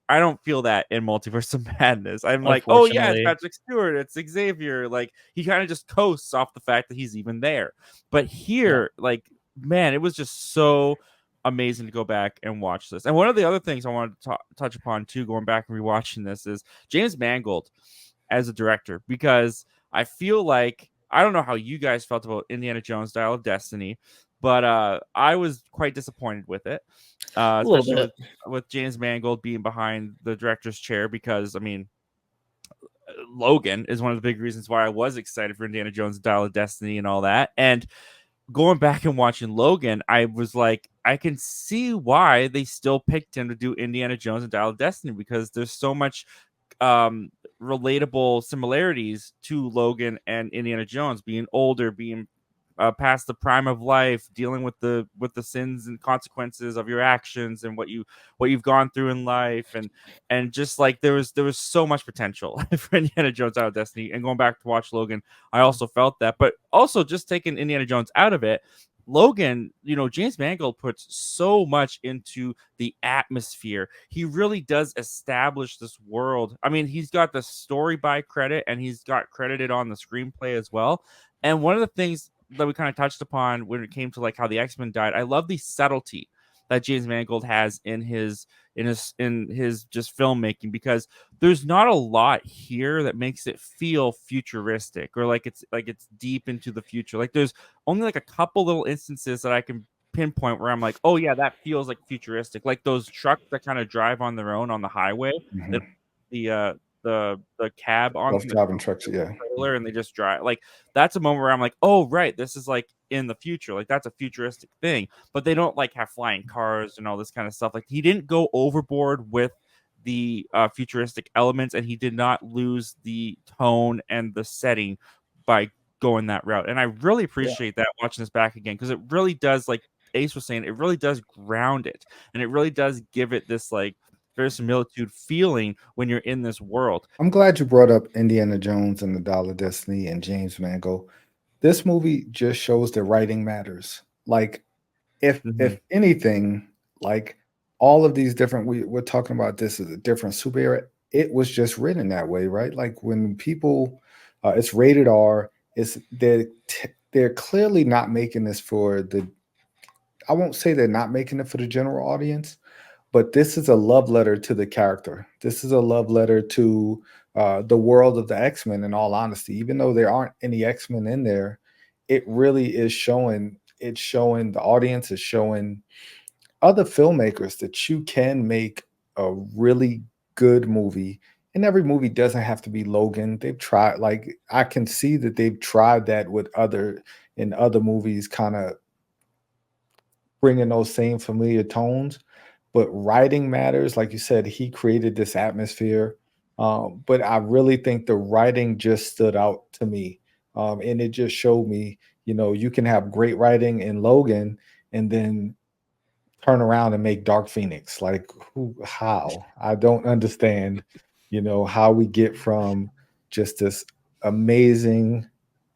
I don't feel that in Multiverse of Madness. I'm like, oh yeah, it's Patrick Stewart, it's Xavier. Like, he kind of just coasts off the fact that he's even there. But here, like, man, it was just so amazing to go back and watch this. And one of the other things I wanted to touch upon too, going back and rewatching this, is James Mangold as a director, because I feel like, I don't know how you guys felt about Indiana Jones Dial of Destiny, but I was quite disappointed with it, especially with James Mangold being behind the director's chair, because I mean, Logan is one of the big reasons why I was excited for Indiana Jones Dial of Destiny and all that. And going back and watching Logan, I was like, I can see why they still picked him to do Indiana Jones and Dial of Destiny, because there's so much relatable similarities to Logan and Indiana Jones, being older, being past the prime of life, dealing with the sins and consequences of your actions and what you've gone through in life, and just like there was so much potential for Indiana Jones Out of Destiny. And going back to watch Logan, I also felt that. But also, just taking Indiana Jones out of it, Logan, James Mangold puts so much into the atmosphere. He really does establish this world. I mean, he's got the story by credit, and he's got credited on the screenplay as well. And one of the things that we kind of touched upon when it came to like how the X-Men died, I love the subtlety that James Mangold has in his just filmmaking, because there's not a lot here that makes it feel futuristic or like it's deep into the future. Like, there's only like a couple little instances that I can pinpoint where I'm like, oh yeah, that feels like futuristic, like those trucks that kind of drive on their own on the highway. The cab on the driving trucks, trailer, and they just drive. Like, that's a moment where I'm like, oh right, this is like in the future. Like, that's a futuristic thing. But they don't like have flying cars and all this kind of stuff. Like, he didn't go overboard with the futuristic elements, and he did not lose the tone and the setting by going that route. And I really appreciate that watching this back again, because it really does, like Ace was saying, it really does ground it, and it really does give it this like verisimilitude feeling when you're in this world. I'm glad you brought up Indiana Jones and the Dial of Destiny and James Mangold. This movie just shows that writing matters. Like, if anything, like all of these different, we're talking about this as a different superhero. It was just written that way, right? Like, when people, it's rated R. They're clearly not making this for the. I won't say they're not making it for the general audience, but this is a love letter to the character. This is a love letter to the world of the X-Men, in all honesty. Even though there aren't any X-Men in there, it really is showing, the audience is showing other filmmakers that you can make a really good movie. And every movie doesn't have to be Logan. They've tried, like, I can see that they've tried that in other movies, kind of bringing those same familiar tones. But writing matters. Like you said, he created this atmosphere. But I really think the writing just stood out to me. And it just showed me, you can have great writing in Logan and then turn around and make Dark Phoenix. Like, how? I don't understand, how we get from just this amazing,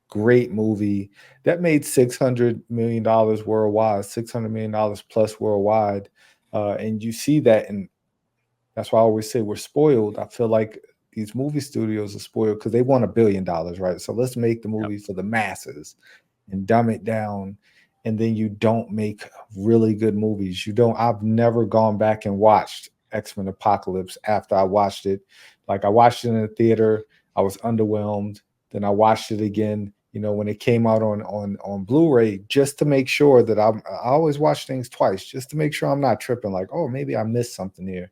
great movie that made $600 million worldwide, $600 million plus worldwide. And you see that, and that's why I always say we're spoiled. I feel like these movie studios are spoiled because they want $1 billion, right? So let's make the Yep. movie for the masses and dumb it down, and then you don't make really good movies. I've never gone back and watched X-Men Apocalypse after I watched it. Like, I watched it in the theater, I was underwhelmed. Then I watched it again, when it came out on Blu-ray, just to make sure that I always watch things twice, just to make sure I'm not tripping, like, oh, maybe I missed something here.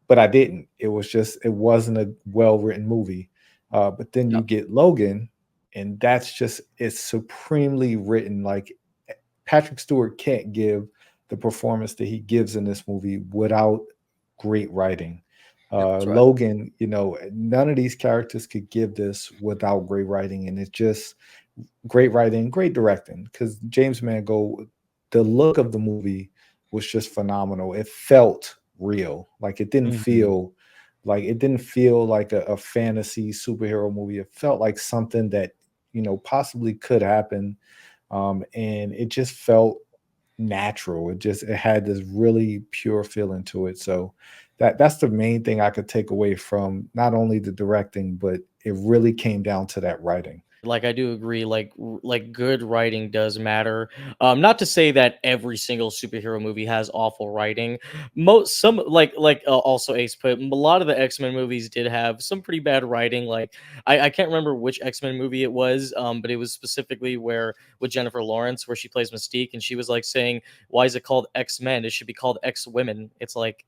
But I didn't. It wasn't a well-written movie. But then you get Logan, and it's supremely written. Like, Patrick Stewart can't give the performance that he gives in this movie without great writing. That's right. Logan, none of these characters could give this without great writing, and it's just great writing, great directing. Because James Mangold, the look of the movie was just phenomenal. It felt real. Like, it didn't feel like a fantasy superhero movie. It felt like something that possibly could happen, and it just felt natural. It had this really pure feeling to it. So that's the main thing I could take away from not only the directing, but it really came down to that writing. Like, I do agree, like good writing does matter. Not to say that every single superhero movie has awful writing. Some also Ace put, a lot of the X-Men movies did have some pretty bad writing. Like, I can't remember which X-Men movie it was, but it was specifically with Jennifer Lawrence, where she plays Mystique, and she was like saying, why is it called X-Men? It should be called X-Women. It's like,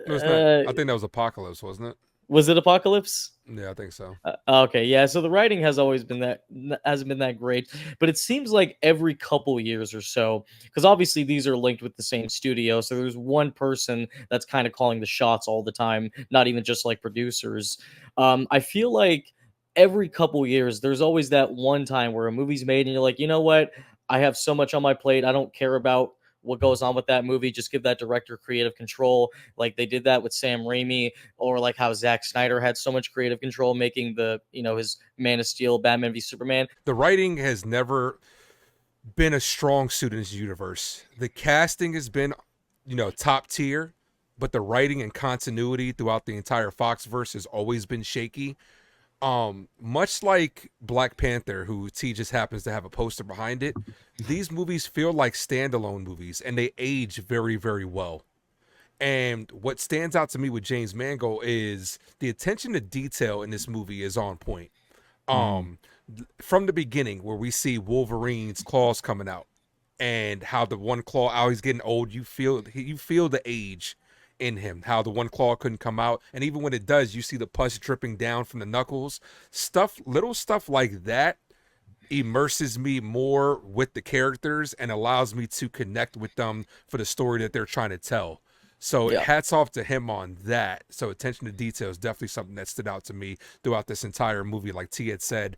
No, it's not. I think that was Apocalypse, wasn't it? was it Apocalypse? Yeah, I think so. Okay, yeah. So the writing hasn't been that great, but it seems like every couple years or so, because obviously these are linked with the same studio, so there's one person that's kind of calling the shots all the time, not even just like producers. I feel like every couple years there's always that one time where a movie's made and you're like, you know what? I have so much on my plate. I don't care about what goes on with that movie. Just give that director creative control, like they did that with Sam Raimi, or like how Zack Snyder had so much creative control making his Man of Steel, Batman v Superman. The writing has never been a strong suit in this universe. The casting has been, top tier, but the writing and continuity throughout the entire Foxverse has always been shaky. Much like Black Panther, who T just happens to have a poster behind it, these movies feel like standalone movies, and they age very, very well. And what stands out to me with James Mangold is the attention to detail in this movie is on point. From the beginning, where we see Wolverine's claws coming out, and how the one claw, how he's getting old, you feel the age in him, how the one claw couldn't come out, and even when it does, you see the pus dripping down from the knuckles. Little stuff like that immerses me more with the characters and allows me to connect with them for the story that they're trying to tell. So hats off to him on that. So attention to detail is definitely something that stood out to me throughout this entire movie. Like T had said,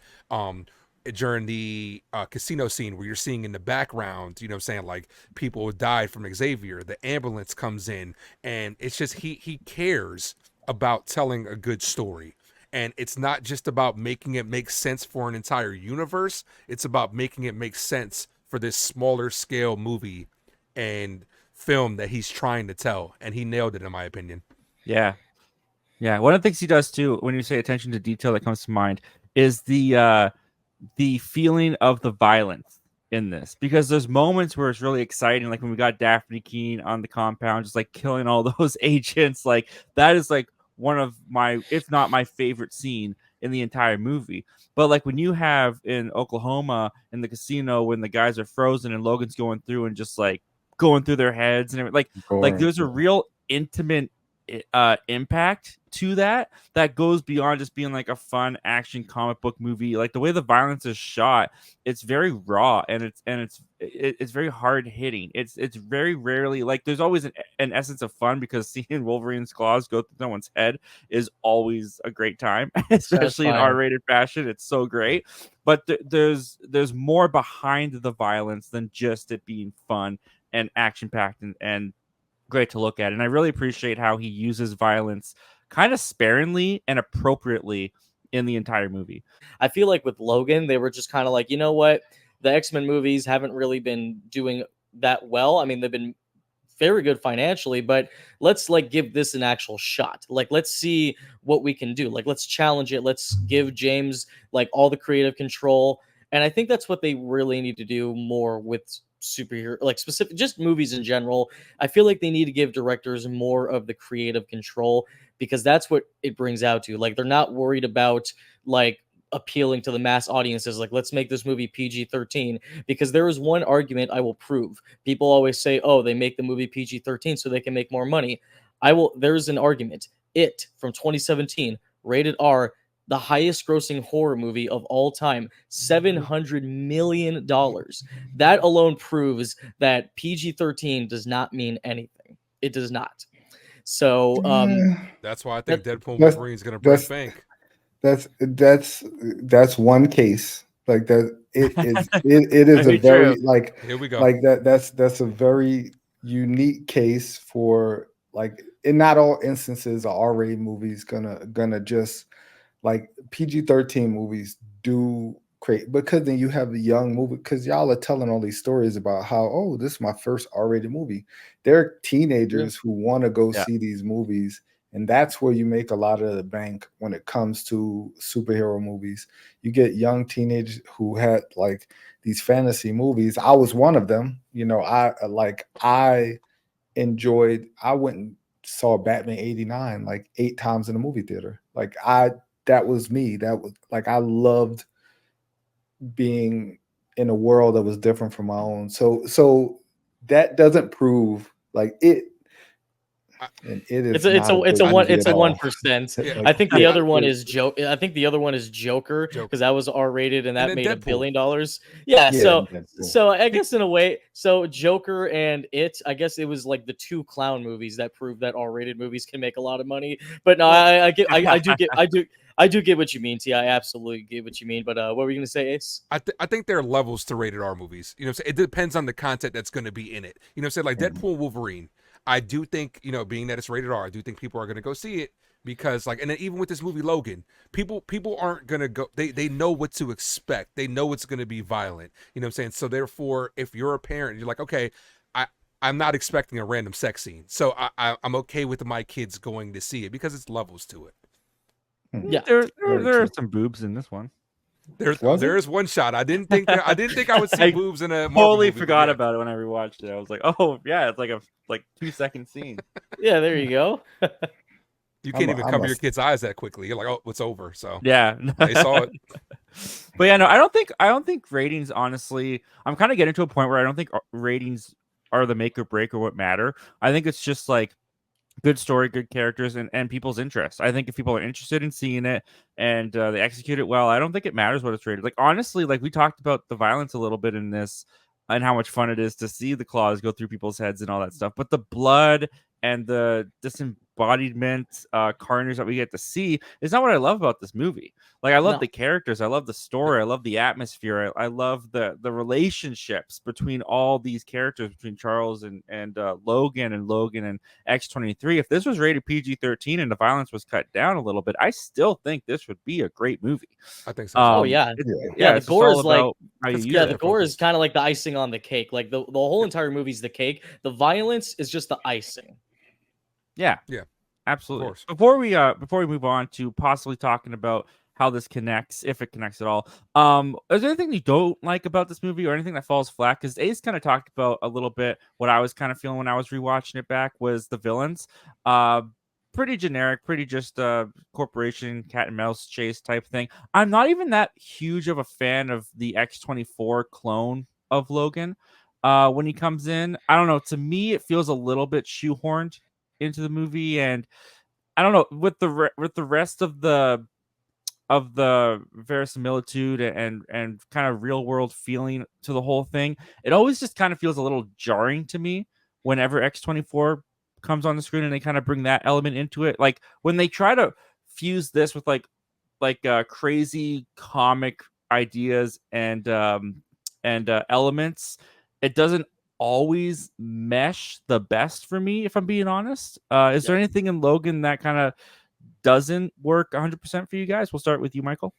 during the casino scene where you're seeing in the background, like people died from XAVIER, the ambulance comes in, and it's just he cares about telling a good story. And it's not just about making it make sense for an entire universe. It's about making it make sense for this smaller scale movie and film that he's trying to tell. And he nailed it, in my opinion. Yeah. One of the things he does too, when you say attention to detail, that comes to mind is the feeling of the violence in this, because there's moments where it's really exciting, like when we got Dafne Keen on the compound, just like killing all those agents. Like, that is like one of my, if not my favorite scene in the entire movie. But like when you have in Oklahoma in the casino, when the guys are frozen and Logan's going through and just like going through their heads and everything, like there's a real intimate impact to that goes beyond just being like a fun action comic book movie. Like, the way the violence is shot, it's very raw, and it's very hard hitting. It's very rarely, like, there's always an essence of fun, because seeing Wolverine's claws go through someone's head is always a great time, especially in R-rated fashion. It's so great. But there's more behind the violence than just it being fun and action packed and great to look at. And I really appreciate how he uses violence kind of sparingly and appropriately in the entire movie. I feel like with Logan, they were just kind of like, you know what? The X-Men movies haven't really been doing that well. I mean, they've been very good financially, but let's like give this an actual shot. Like, let's see what we can do. Like, let's challenge it. Let's give James like all the creative control. And I think that's what they really need to do more with superhero, like specific, just movies in general. I feel like they need to give directors more of the creative control, because that's what it brings out to. Like, they're not worried about like appealing to the mass audiences. Like, let's make this movie PG-13, because there is one argument I will prove. People always say, oh, they make the movie PG-13 so they can make more money. There's an argument. It, from 2017, rated R, the highest grossing horror movie of all time, $700 million. That alone proves that PG-13 does not mean anything. It does not. So That's why I think Deadpool that's- Wolverine is going to break that's- bank. That's one case. Like that, it is a Very very true. like Here we go. like that's a very unique case for, like, in not all instances are R-rated movies gonna just, like, PG-13 movies do create, because then you have the young movie, because y'all are telling all these stories about how, oh, this is my first R-rated movie. There are teenagers who want to go Yeah. see these movies, and that's where you make a lot of the bank when it comes to superhero movies. You get young teenagers who had like these fantasy movies. I was one of them. I enjoyed. I went and saw Batman '89 like 8 times in the movie theater. That was me. That was like, I loved being in a world that was different from my own. So that doesn't prove like it. And it is. It's a not good movie it's at a all. 1%. Yeah. I think the Yeah. other one is I think the other one is Joker, because that was R-rated and that then made $1 Deadpool. billion. Yeah, Yeah, so I guess in a way, so Joker and I guess it was like the two clown movies that proved that R-rated movies can make a lot of money. But no, I do get what you mean, T. I absolutely get what you mean. But what were you gonna say, Ace? I think there are levels to rated R movies. You know, it depends on the content that's going to be in it. You know, say like Deadpool Wolverine. I do think, you know, being that it's rated R, I do think people are going to go see it, because like, and then even with this movie Logan, people aren't going to go. They know what to expect. They know it's going to be violent. You know what I'm saying? So therefore, if you're a parent, you're like, okay, I'm not expecting a random sex scene, so I'm okay with my kids going to see it, because it's levels to it. Yeah, There Very are true. some boobs in this one. There is one shot. I didn't think I would see I boobs in a Marvel Totally movie, but forgot yeah. about it when I rewatched it. I was like, oh yeah, it's like a 2-second scene. yeah. There you go. You can't even I'm cover a- your kid's eyes that quickly. You're like, oh, it's over. So Yeah, they saw it. But yeah, no, I don't think ratings. Honestly, I'm kind of getting to a point where I don't think ratings are the make or break or what matter. I think it's just like good story, good characters, and people's interest. I think if people are interested in seeing it and they execute it well, I don't think it matters what it's rated. Like, honestly, like we talked about the violence a little bit in this and how much fun it is to see the claws go through people's heads and all that stuff. But the blood and the disembodiment carnage that we get to see is not what I love about this movie. Like, I love No. the characters, I love the story, I love the atmosphere, I love the relationships between all these characters, between Charles and Logan and X-23. If this was rated PG-13 and the violence was cut down a little bit, I still think this would be a great movie. I think so. Oh, yeah. Yeah, the it's just gore all is like about how you use yeah, it. the gore is kind of like the icing on the cake. Like the whole entire movie's the cake. The violence is just the icing. Yeah, Yeah, absolutely. course. Before we move on to possibly talking about how this connects, if it connects at all, is there anything you don't like about this movie or anything that falls flat? Because Ace kind of talked about a little bit what I was kind of feeling when I was rewatching it back was the villains. Pretty generic, pretty just corporation cat and mouse chase type thing. I'm not even that huge of a fan of the X-24 clone of Logan. When he comes in, I don't know. To me, it feels a little bit shoehorned into the movie, and I don't know, with the rest of the verisimilitude and kind of real world feeling to the whole thing, it always just kind of feels a little jarring to me whenever X-24 comes on the screen and they kind of bring that element into it. Like when they try to fuse this with like crazy comic ideas and elements, it doesn't always mesh the best for me, if I'm being honest. Is there anything in Logan that kind of doesn't work 100% for you guys? We'll start with you, Michael.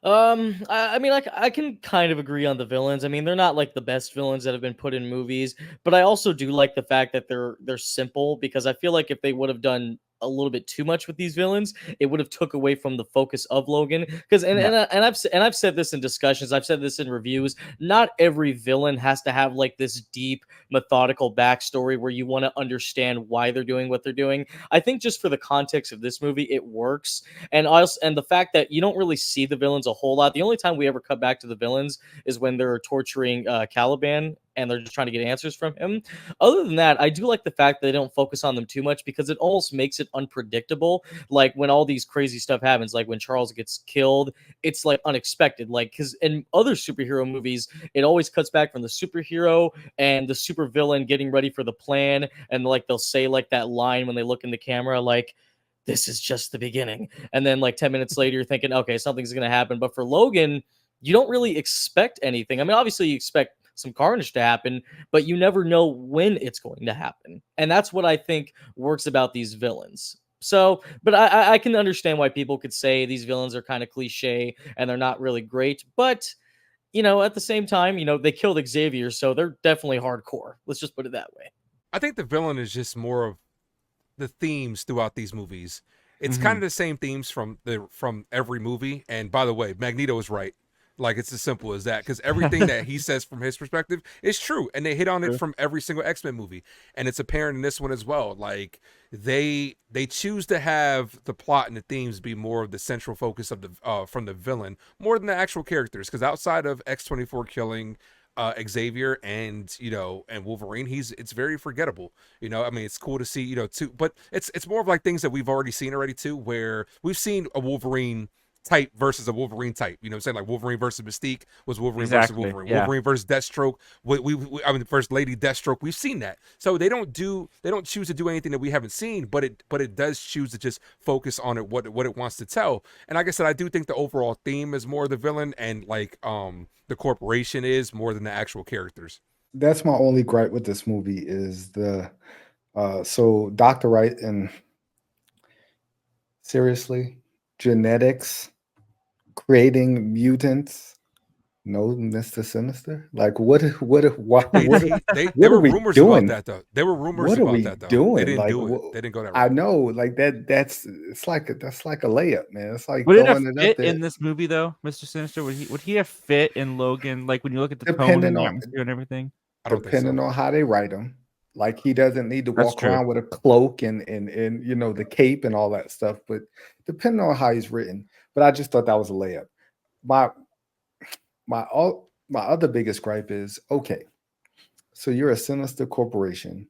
I mean, like, I can kind of agree on the villains. I mean, they're not like the best villains that have been put in movies, but I also do like the fact that they're simple, because I feel like if they would have done a little bit too much with these villains, it would have took away from the focus of Logan. Because Yeah. and I've said this in discussions, I've said this in reviews. Not every villain has to have like this deep, methodical backstory where you want to understand why they're doing what they're doing. I think just for the context of this movie, it works. And the fact that you don't really see the villains a whole lot. The only time we ever cut back to the villains is when they're torturing Caliban and they're just trying to get answers from him. Other than that, I do like the fact that they don't focus on them too much, because it almost makes it unpredictable. Like when all these crazy stuff happens, like when Charles gets killed, it's like unexpected. Like, because in other superhero movies, it always cuts back from the superhero and the supervillain getting ready for the plan, and like they'll say like that line when they look in the camera, like, this is just the beginning. And then like 10 minutes later, you're thinking, okay, something's going to happen. But for Logan, you don't really expect anything. I mean, obviously you expect some carnage to happen, but you never know when it's going to happen. And that's what I think works about these villains. So, but I can understand why people could say these villains are kind of cliche and they're not really great. But, at the same time, they killed Xavier, so they're definitely hardcore. Let's just put it that way. I think the villain is just more of the themes throughout these movies. It's kind of the same themes from every movie. And by the way, Magneto is right. Like, it's as simple as that, because everything that he says from his perspective is true, and they hit on it from every single X-Men movie, and it's apparent in this one as well. Like, they choose to have the plot and the themes be more of the central focus of the from the villain more than the actual characters, because outside of X-24 killing Xavier and Wolverine, it's very forgettable. I mean, it's cool to see too, but it's more of like things that we've already seen too, where we've seen a Wolverine type versus a Wolverine type. You know what I'm saying? Like Wolverine versus Mystique was Wolverine versus Wolverine. Yeah. Wolverine versus Deathstroke. I mean, first Lady Deathstroke. We've seen that. So they don't choose to do anything that we haven't seen, but it does choose to just focus on it, what it wants to tell. And like I said, I do think the overall theme is more the villain, and like the corporation is more than the actual characters. That's my only gripe with this movie is so Dr. Wright, and seriously, genetics, creating mutants, no Mr. Sinister? Like, why, There what were are we rumors doing? about that though. There were rumors What are about we that though. doing? They didn't Like, do it. They didn't go that I route. know, like that's like a layup, man. It's like Would it have throwing it up fit there. in this movie though, Mr. Sinister? Would he have fit in Logan? Like when you look at the tone Depending and the on atmosphere and everything. I don't think so. Depending on how they write him. Like, he doesn't need to That's walk true. around with a cloak and the cape and all that stuff. But depending on how he's written, but I just thought that was a layup. My other biggest gripe is, okay, so you're a sinister corporation.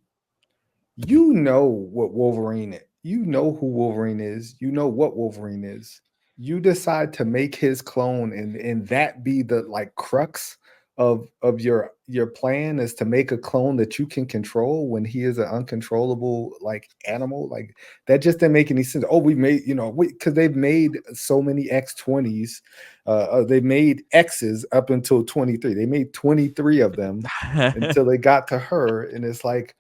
You know what Wolverine is. You know who Wolverine is. You know what Wolverine is. You decide to make his clone, and that be the like crux of your plan, is to make a clone that you can control when he is an uncontrollable like animal. Like, that just didn't make any sense. Oh, we made, because they've made so many X-20s. They made X's up until 23. They made 23 of them until they got to her, and it's like,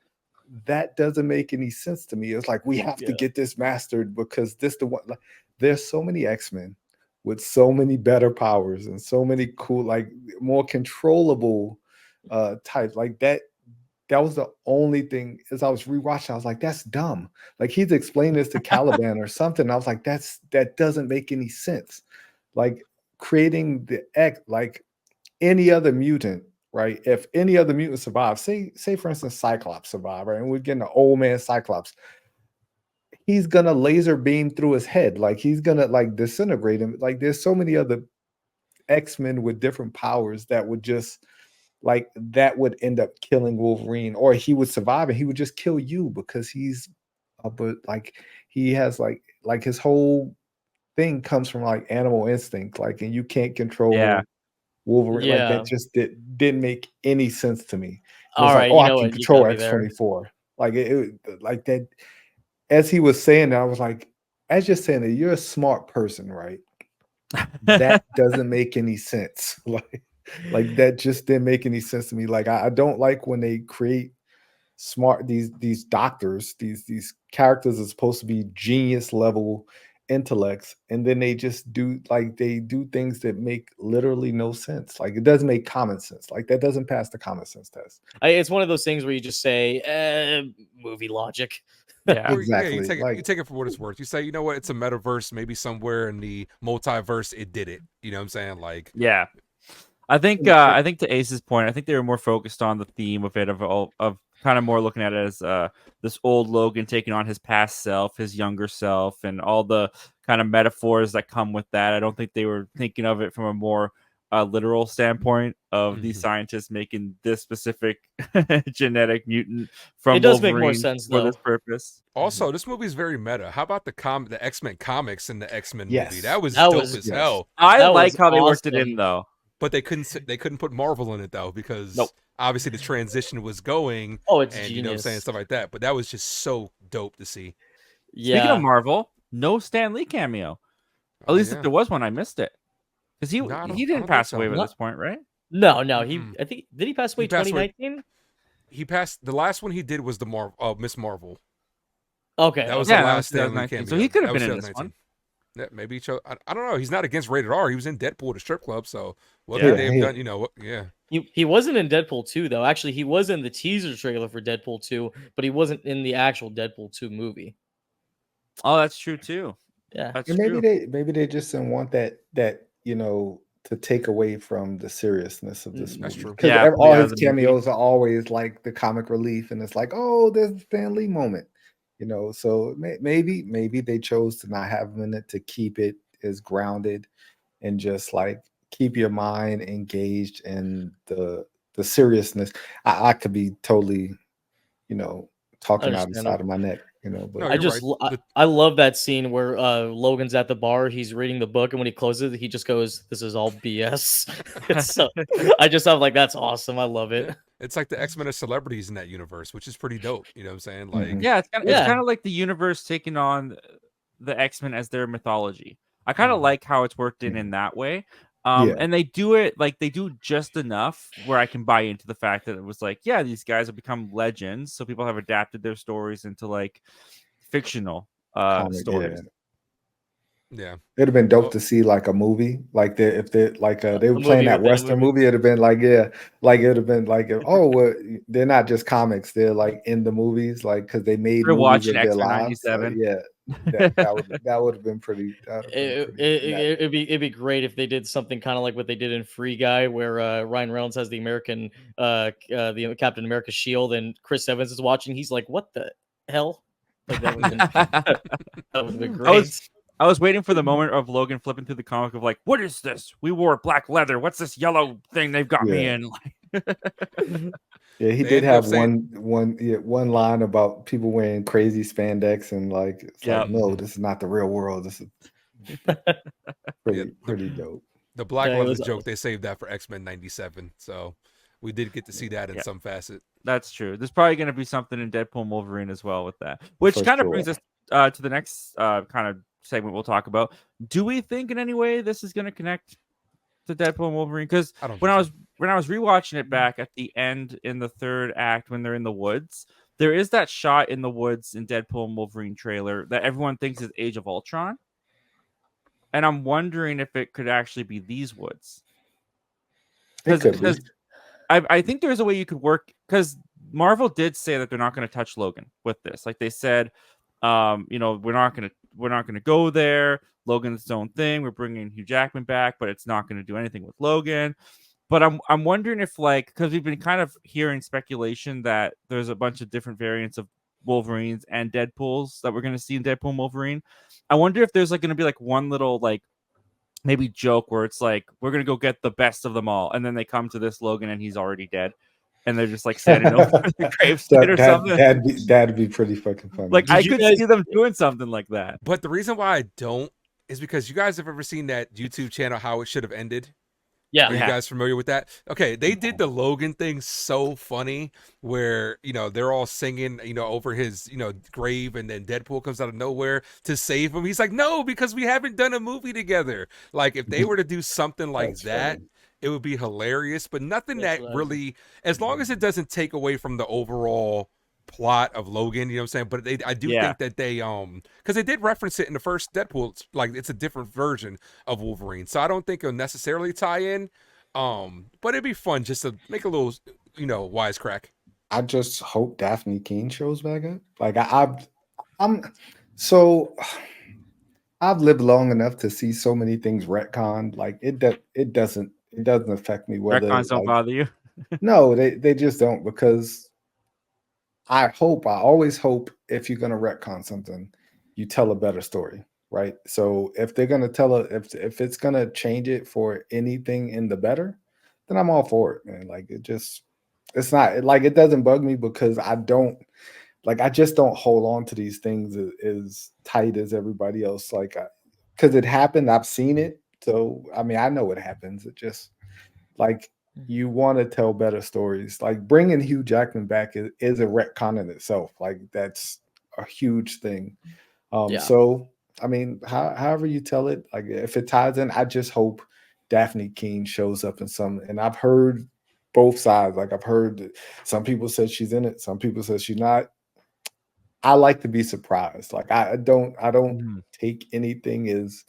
that doesn't make any sense to me. It's like, we have to get this mastered because this the one. Like, there's so many X-Men with so many better powers and so many cool, like more controllable types. Like that was the only thing. As I was rewatching, I was like, that's dumb. Like, he's explaining this to Caliban or something. I was like, that doesn't make any sense. Like, creating the X, like any other mutant, right? If any other mutant survives, say for instance, Cyclops survive, right? And we're getting an old man Cyclops, he's gonna laser beam through his head, like he's gonna like disintegrate him. Like, there's so many other X-Men with different powers that would just that would end up killing Wolverine, or he would survive and he would just kill you because he's but like he has like his whole thing comes from like animal instinct, like, and you can't control Yeah. Wolverine. Like, Yeah. that just didn't make any sense to me. It All was like, right, oh, you I know can what? You control got me there. X-24. Like, like that. As he was saying that, I was like, as you're saying that, you're a smart person, right? That doesn't make any sense. Like that just didn't make any sense to me. Like, I don't like when they create smart these doctors, these characters are supposed to be genius level, intellects, and then they just do things that make literally no sense. Like it doesn't make common sense. Like that doesn't pass the common sense test. It's one of those things where you just say, movie logic. Yeah. Or, yeah, Exactly. you take it for what it's worth. You say, you know what, it's a metaverse. Maybe somewhere in the multiverse, it did it. You know what I'm saying? Like, Yeah. I think to Ace's point, I think they were more focused on the theme of it of kind of more looking at it as this old Logan taking on his past self, his younger self, and all the kind of metaphors that come with that. I don't think they were thinking of it from a more literal standpoint of these scientists making this specific genetic mutant from It does Wolverine make more sense, for this though. purpose. also, this movie is very meta. How about the X-Men comics and the X-Men Yes. movie? That was That dope was- as yes. hell. I That like was how they worked it in awesome. though. But they couldn't put Marvel in it though, because Nope. obviously the transition was going. Oh, it's and genius. you know what I'm saying, stuff like that. But that was just so dope to see. Speaking Yeah. of Marvel, no Stan Lee cameo. At Oh, least yeah. if there was one, I missed it. Because No, I don't he didn't think pass so. away at No. this point, right? No, Mm-mm. I think did he pass away He passed away- 2019? He passed. The last one he did was the Miss Marvel. Okay. That was Yeah, the that was last Stan Lee 2019. cameo. So he could have That was been in this 2019. Yeah, maybe he chose. I don't know. He's not against rated R. He was in Deadpool, the strip club. So what Yeah. could they have Yeah. done? You know, yeah. He wasn't in Deadpool 2 though. Actually, he was in the teaser trailer for Deadpool 2, but he wasn't in the actual Deadpool 2 movie. Oh, that's true too. Yeah. That's And true. maybe they just didn't want that to take away from the seriousness of this That's movie. true. Because Yeah, all yeah, his the movie. cameos are always like the comic relief, and it's like, oh, there's a Stan Lee moment. So maybe they chose to not have him in it to keep it as grounded and just like keep your mind engaged in the seriousness. I could be totally, talking out the side of my neck, but No, I you're just right. I love that scene where Logan's at the bar, he's reading the book, and when he closes it, he just goes, "This is all BS." It's so I'm like, that's awesome. I love it. It's like the X-Men are celebrities in that universe, which is pretty dope. You know what I'm saying? Like, Mhm. Yeah, it's kind Yeah. of like the universe taking on the X-Men as their mythology. I kind of Mhm. like how it's worked in that way. And they do it just enough where I can buy into the fact that it was like, yeah, these guys have become legends, so people have adapted their stories into like fictional comic, stories. yeah. It'd have been dope Oh. to see like a movie, like if they like they were A playing movie that within a Western movie. movie. It'd have been like, yeah, like it'd have been like, well, they're not just comics; they're like in the movies, like because they made We're movies watching of their X-Men lives. So, 97. yeah, that would have been pretty. That would have been pretty. neat. It'd be great if they did something kind of like what they did in Free Guy, where Ryan Reynolds has the American the Captain America shield, and Chris Evans is watching. He's like, "What the hell?" Like that would have been great. I was waiting for the moment of Logan flipping through the comic of like, what is this? We wore black leather. What's this yellow thing they've got me Yeah. in? Yeah, he They did ended up have saying- one line about people wearing crazy spandex and like it's Yep. like, no, this is not the real world. This is pretty dope. The black Yeah, it leather was joke, they saved that for X-Men 97. So we did get to see that in Yeah. some facet. That's true. There's probably going to be something in Deadpool and Wolverine as well with that, which For kind of sure. brings us to the next kind of segment we'll talk about. Do we think in any way this is going to connect to Deadpool and Wolverine? Because I don't when think I was rewatching it back at the end in the third act when they're in the woods, there is that shot in the woods in Deadpool and Wolverine trailer that everyone thinks is Age of Ultron, and I'm wondering if it could actually be these woods. It could be. Because I think there's a way you could work, because Marvel did say that they're not going to touch Logan with this. Like they said, we're not gonna go there. Logan's its own thing. We're bringing Hugh Jackman back, but it's not going to do anything with Logan. But I'm wondering if, like, because we've been kind of hearing speculation that there's a bunch of different variants of Wolverines and Deadpools that we're going to see in Deadpool and Wolverine. I wonder if there's like going to be like one little like maybe joke where it's like, we're going to go get the best of them all, and then they come to this Logan and he's already dead, and they're just like standing over the gravestone or something. That'd be pretty fucking funny. Like, I you could guys- see them doing something like that. But the reason why I don't is because you guys have ever seen that YouTube channel, How It Should Have Ended? Yeah. Are you guys familiar with that? Okay, they did the Logan thing so funny where, they're all singing, over his, grave, and then Deadpool comes out of nowhere to save him. He's like, no, because we haven't done a movie together. Like, if they were to do something like That's that, funny. it would be hilarious, but nothing That's that hilarious. really, as long as it doesn't take away from the overall plot of Logan, you know what I'm saying? But I do Yeah. think that they because they did reference it in the first Deadpool, like it's a different version of Wolverine. So I don't think it'll necessarily tie in. But it'd be fun just to make a little, wisecrack. I just hope Dafne Keen shows back up. Like I'm so I've lived long enough to see so many things retconned. Like it doesn't affect me whether Retcons don't like bother you. no, they just don't because I always hope if you're gonna retcon something, you tell a better story, right? So if they're gonna if it's gonna change it for anything in the better, then I'm all for it, man. Like it's not like it doesn't bug me because I just don't hold on to these things as tight as everybody else. Like because it happened, I've seen it. So I mean, I know what happens. It just like you want to tell better stories. Like bringing Hugh Jackman back is a retcon in itself. Like that's a huge thing. Yeah. So I mean, however you tell it, like if it ties in, I just hope Dafne Keen shows up in some. And I've heard both sides. Like I've heard some people said she's in it, some people said she's not. I like to be surprised. Like I don't Mhm. take anything as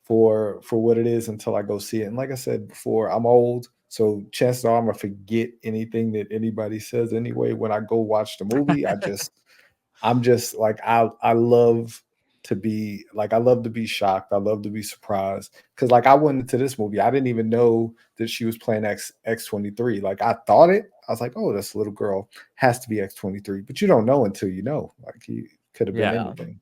for what it is until I go see it. And like I said before, I'm old, so chances are I'm gonna forget anything that anybody says anyway. When I go watch the movie, I'm just like I love to be like I love to be shocked. I love to be surprised because like I went into this movie, I didn't even know that she was playing X-23. Like I thought it. I was like, oh, this little girl has to be X-23, but you don't know until you know. Like he could have been Yeah. anything.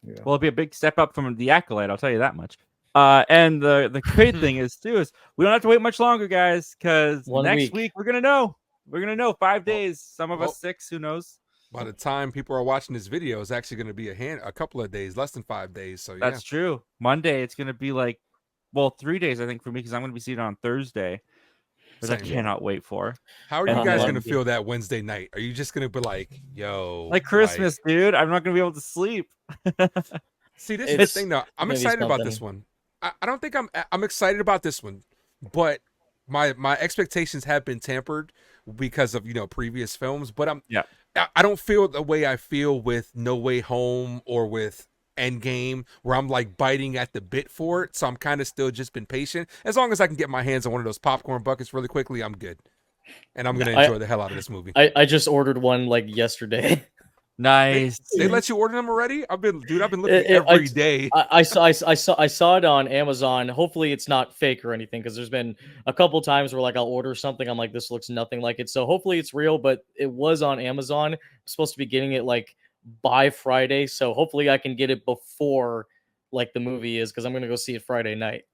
Yeah. Well, it'll be a big step up from the Acolyte, I'll tell you that much. And the great thing is we don't have to wait much longer, guys, because 1 next week. week we're gonna know. We're gonna know 5 Well- days. Some of well- us 6, who knows? By the time people are watching this video, it's actually going to be a couple of days, less than 5 days. So yeah, That's true. Monday, it's gonna be like, 3 days, I think, for me, because I'm gonna be seeing it on Thursday, which I Same. cannot wait for. How are you And guys then- going to feel that Wednesday night? Are you just going to be like, yo, Like Christmas, dude. I'm not gonna be able to sleep. See, this is the It's thing, though. I'm gonna be excited about this something. one. I don't think I'm excited about this one, but my expectations have been tampered because of previous films. But I don't feel the way I feel with No Way Home or with Endgame, where I'm like biting at the bit for it. So I'm kind of still just been patient. As long as I can get my hands on one of those popcorn buckets really quickly, I'm good. And I'm gonna enjoy the hell out of this movie. I just ordered one like yesterday. Nice. They let you order them already? I've been looking I every day. I saw it on Amazon. Hopefully it's not fake or anything because there's been a couple times where like I'll order something, I'm like, this looks nothing like it. So hopefully it's real, but it was on Amazon. I'm supposed to be getting it like by Friday, so hopefully I can get it before like the movie is because I'm gonna go see it Friday night.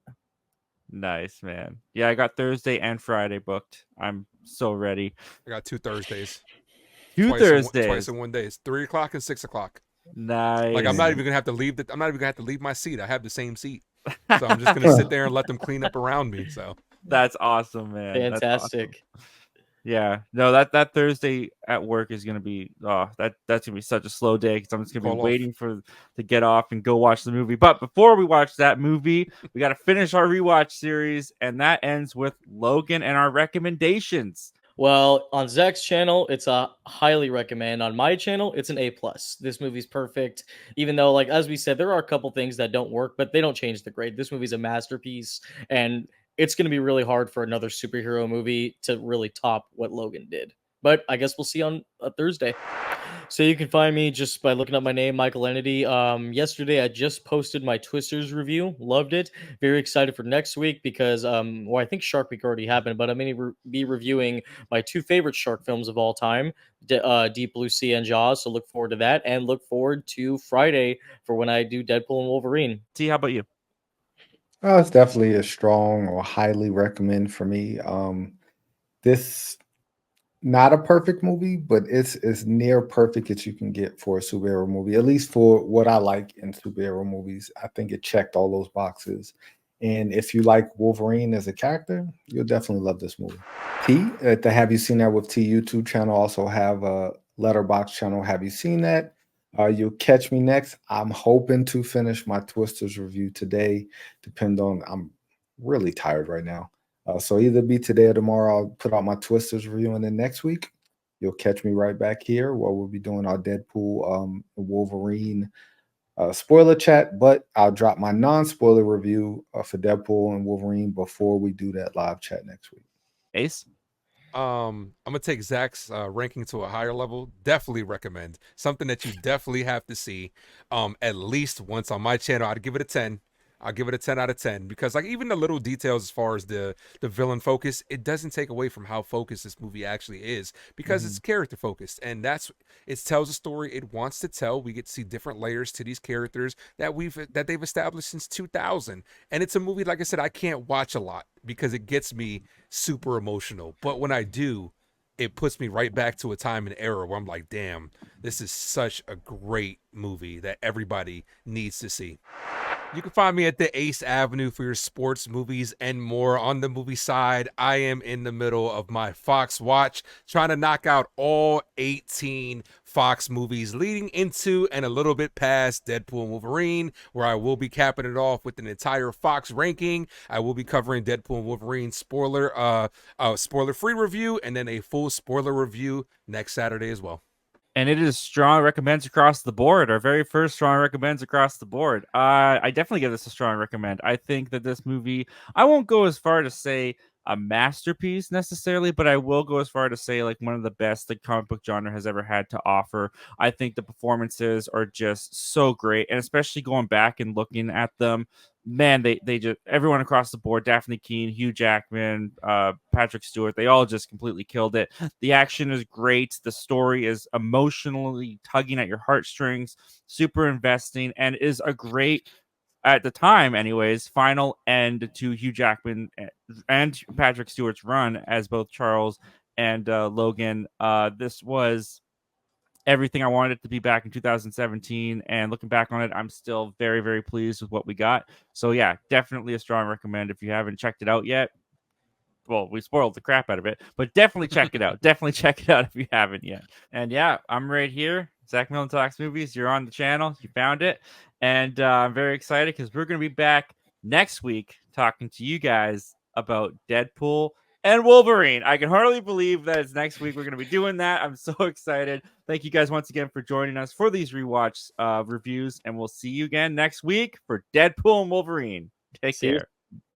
Nice, man. Yeah, I got Thursday and Friday booked. I'm so ready. I got 2 Thursdays. 2 Thursdays. Twice in one day. It's 3 o'clock and 6 o'clock. Nice. Like I'm not even gonna have to leave. I'm not even gonna have to leave my seat. I have the same seat, so I'm just gonna sit there and let them clean up around me. So That's awesome, man. That's Fantastic. awesome. Yeah, no, that Thursday at work is gonna be that's gonna be such a slow day because I'm just gonna be Call off. waiting to get off and go watch the movie. But before we watch that movie, we got to finish our rewatch series, and that ends with Logan and our recommendations. Well, on Zach's channel, it's a highly recommend. On my channel, it's an A+. This movie's perfect. Even though, like as we said, there are a couple things that don't work, but they don't change the grade. This movie's a masterpiece, and it's going to be really hard for another superhero movie to really top what Logan did. But I guess we'll see on a Thursday. So you can find me just by looking up my name, Michael Entity. Yesterday I just posted my Twisters review. Loved it. Very excited for next week because, I think Shark Week already happened, but I'm going to be reviewing my 2 favorite shark films of all time, Deep Blue Sea and Jaws. So look forward to that, and look forward to Friday for when I do Deadpool and Wolverine. T, how about you? Oh, it's definitely a strong or highly recommend for me. This not a perfect movie, but it's as near perfect as you can get for a superhero movie, at least for what I like in superhero movies. I think it checked all those boxes. And if you like Wolverine as a character, you'll definitely love this movie. T, the Have You Seen That with T YouTube channel also have a Letterbox channel. Have you seen that? You'll catch me next. I'm hoping to finish my Twisters review today. I'm really tired right now. So either be today or tomorrow. I'll put out my Twisters review, and then next week you'll catch me right back here where we'll be doing our Deadpool Wolverine spoiler chat, but I'll drop my non-spoiler review for Deadpool and Wolverine before we do that live chat next week. Ace? I'm gonna take Zach's ranking to a higher level. Definitely recommend something that you definitely have to see at least once on my channel. I'd give it a 10. I'll give it a 10 out of 10 because like even the little details as far as the villain focus, it doesn't take away from how focused this movie actually is because it's character focused, and it tells a story it wants to tell. We get to see different layers to these characters that they've established since 2000, and it's a movie, like I said, I can't watch a lot because it gets me super emotional, but when I do, it puts me right back to a time and era where I'm like, damn, this is such a great movie that everybody needs to see. You can find me at the Ace Avenue for your sports, movies, and more. On the movie side, I am in the middle of my Fox watch, trying to knock out all 18 Fox movies leading into and a little bit past Deadpool and Wolverine, where I will be capping it off with an entire Fox ranking. I will be covering Deadpool and Wolverine spoiler-free review, and then a full spoiler review next Saturday as well. And it is strong recommends across the board. Our very first strong recommends across the board. I definitely give this a strong recommend. I think that this movie, I won't go as far to say a masterpiece necessarily, but I will go as far to say like one of the best the comic book genre has ever had to offer. I think the performances are just so great, and especially going back and looking at them, man, they just everyone across the board, Dafne Keen, Hugh Jackman, Patrick Stewart, they all just completely killed it. The action is great. The story is emotionally tugging at your heartstrings, super investing, and is a great, at the time anyways, final end to Hugh Jackman and Patrick Stewart's run as both Charles and Logan. This was everything I wanted it to be back in 2017, and looking back on it, I'm still very, very pleased with what we got. So yeah, definitely a strong recommend if you haven't checked it out yet. Well, we spoiled the crap out of it, but definitely check it out. Definitely check it out if you haven't yet. And yeah, I'm right here. Zach Millen Talks Movies. You're on the channel. You found it. And I'm very excited because we're going to be back next week talking to you guys about Deadpool and Wolverine. I can hardly believe that it's next week we're going to be doing that. I'm so excited. Thank you guys once again for joining us for these rewatch reviews, and we'll see you again next week for Deadpool and Wolverine. Take care.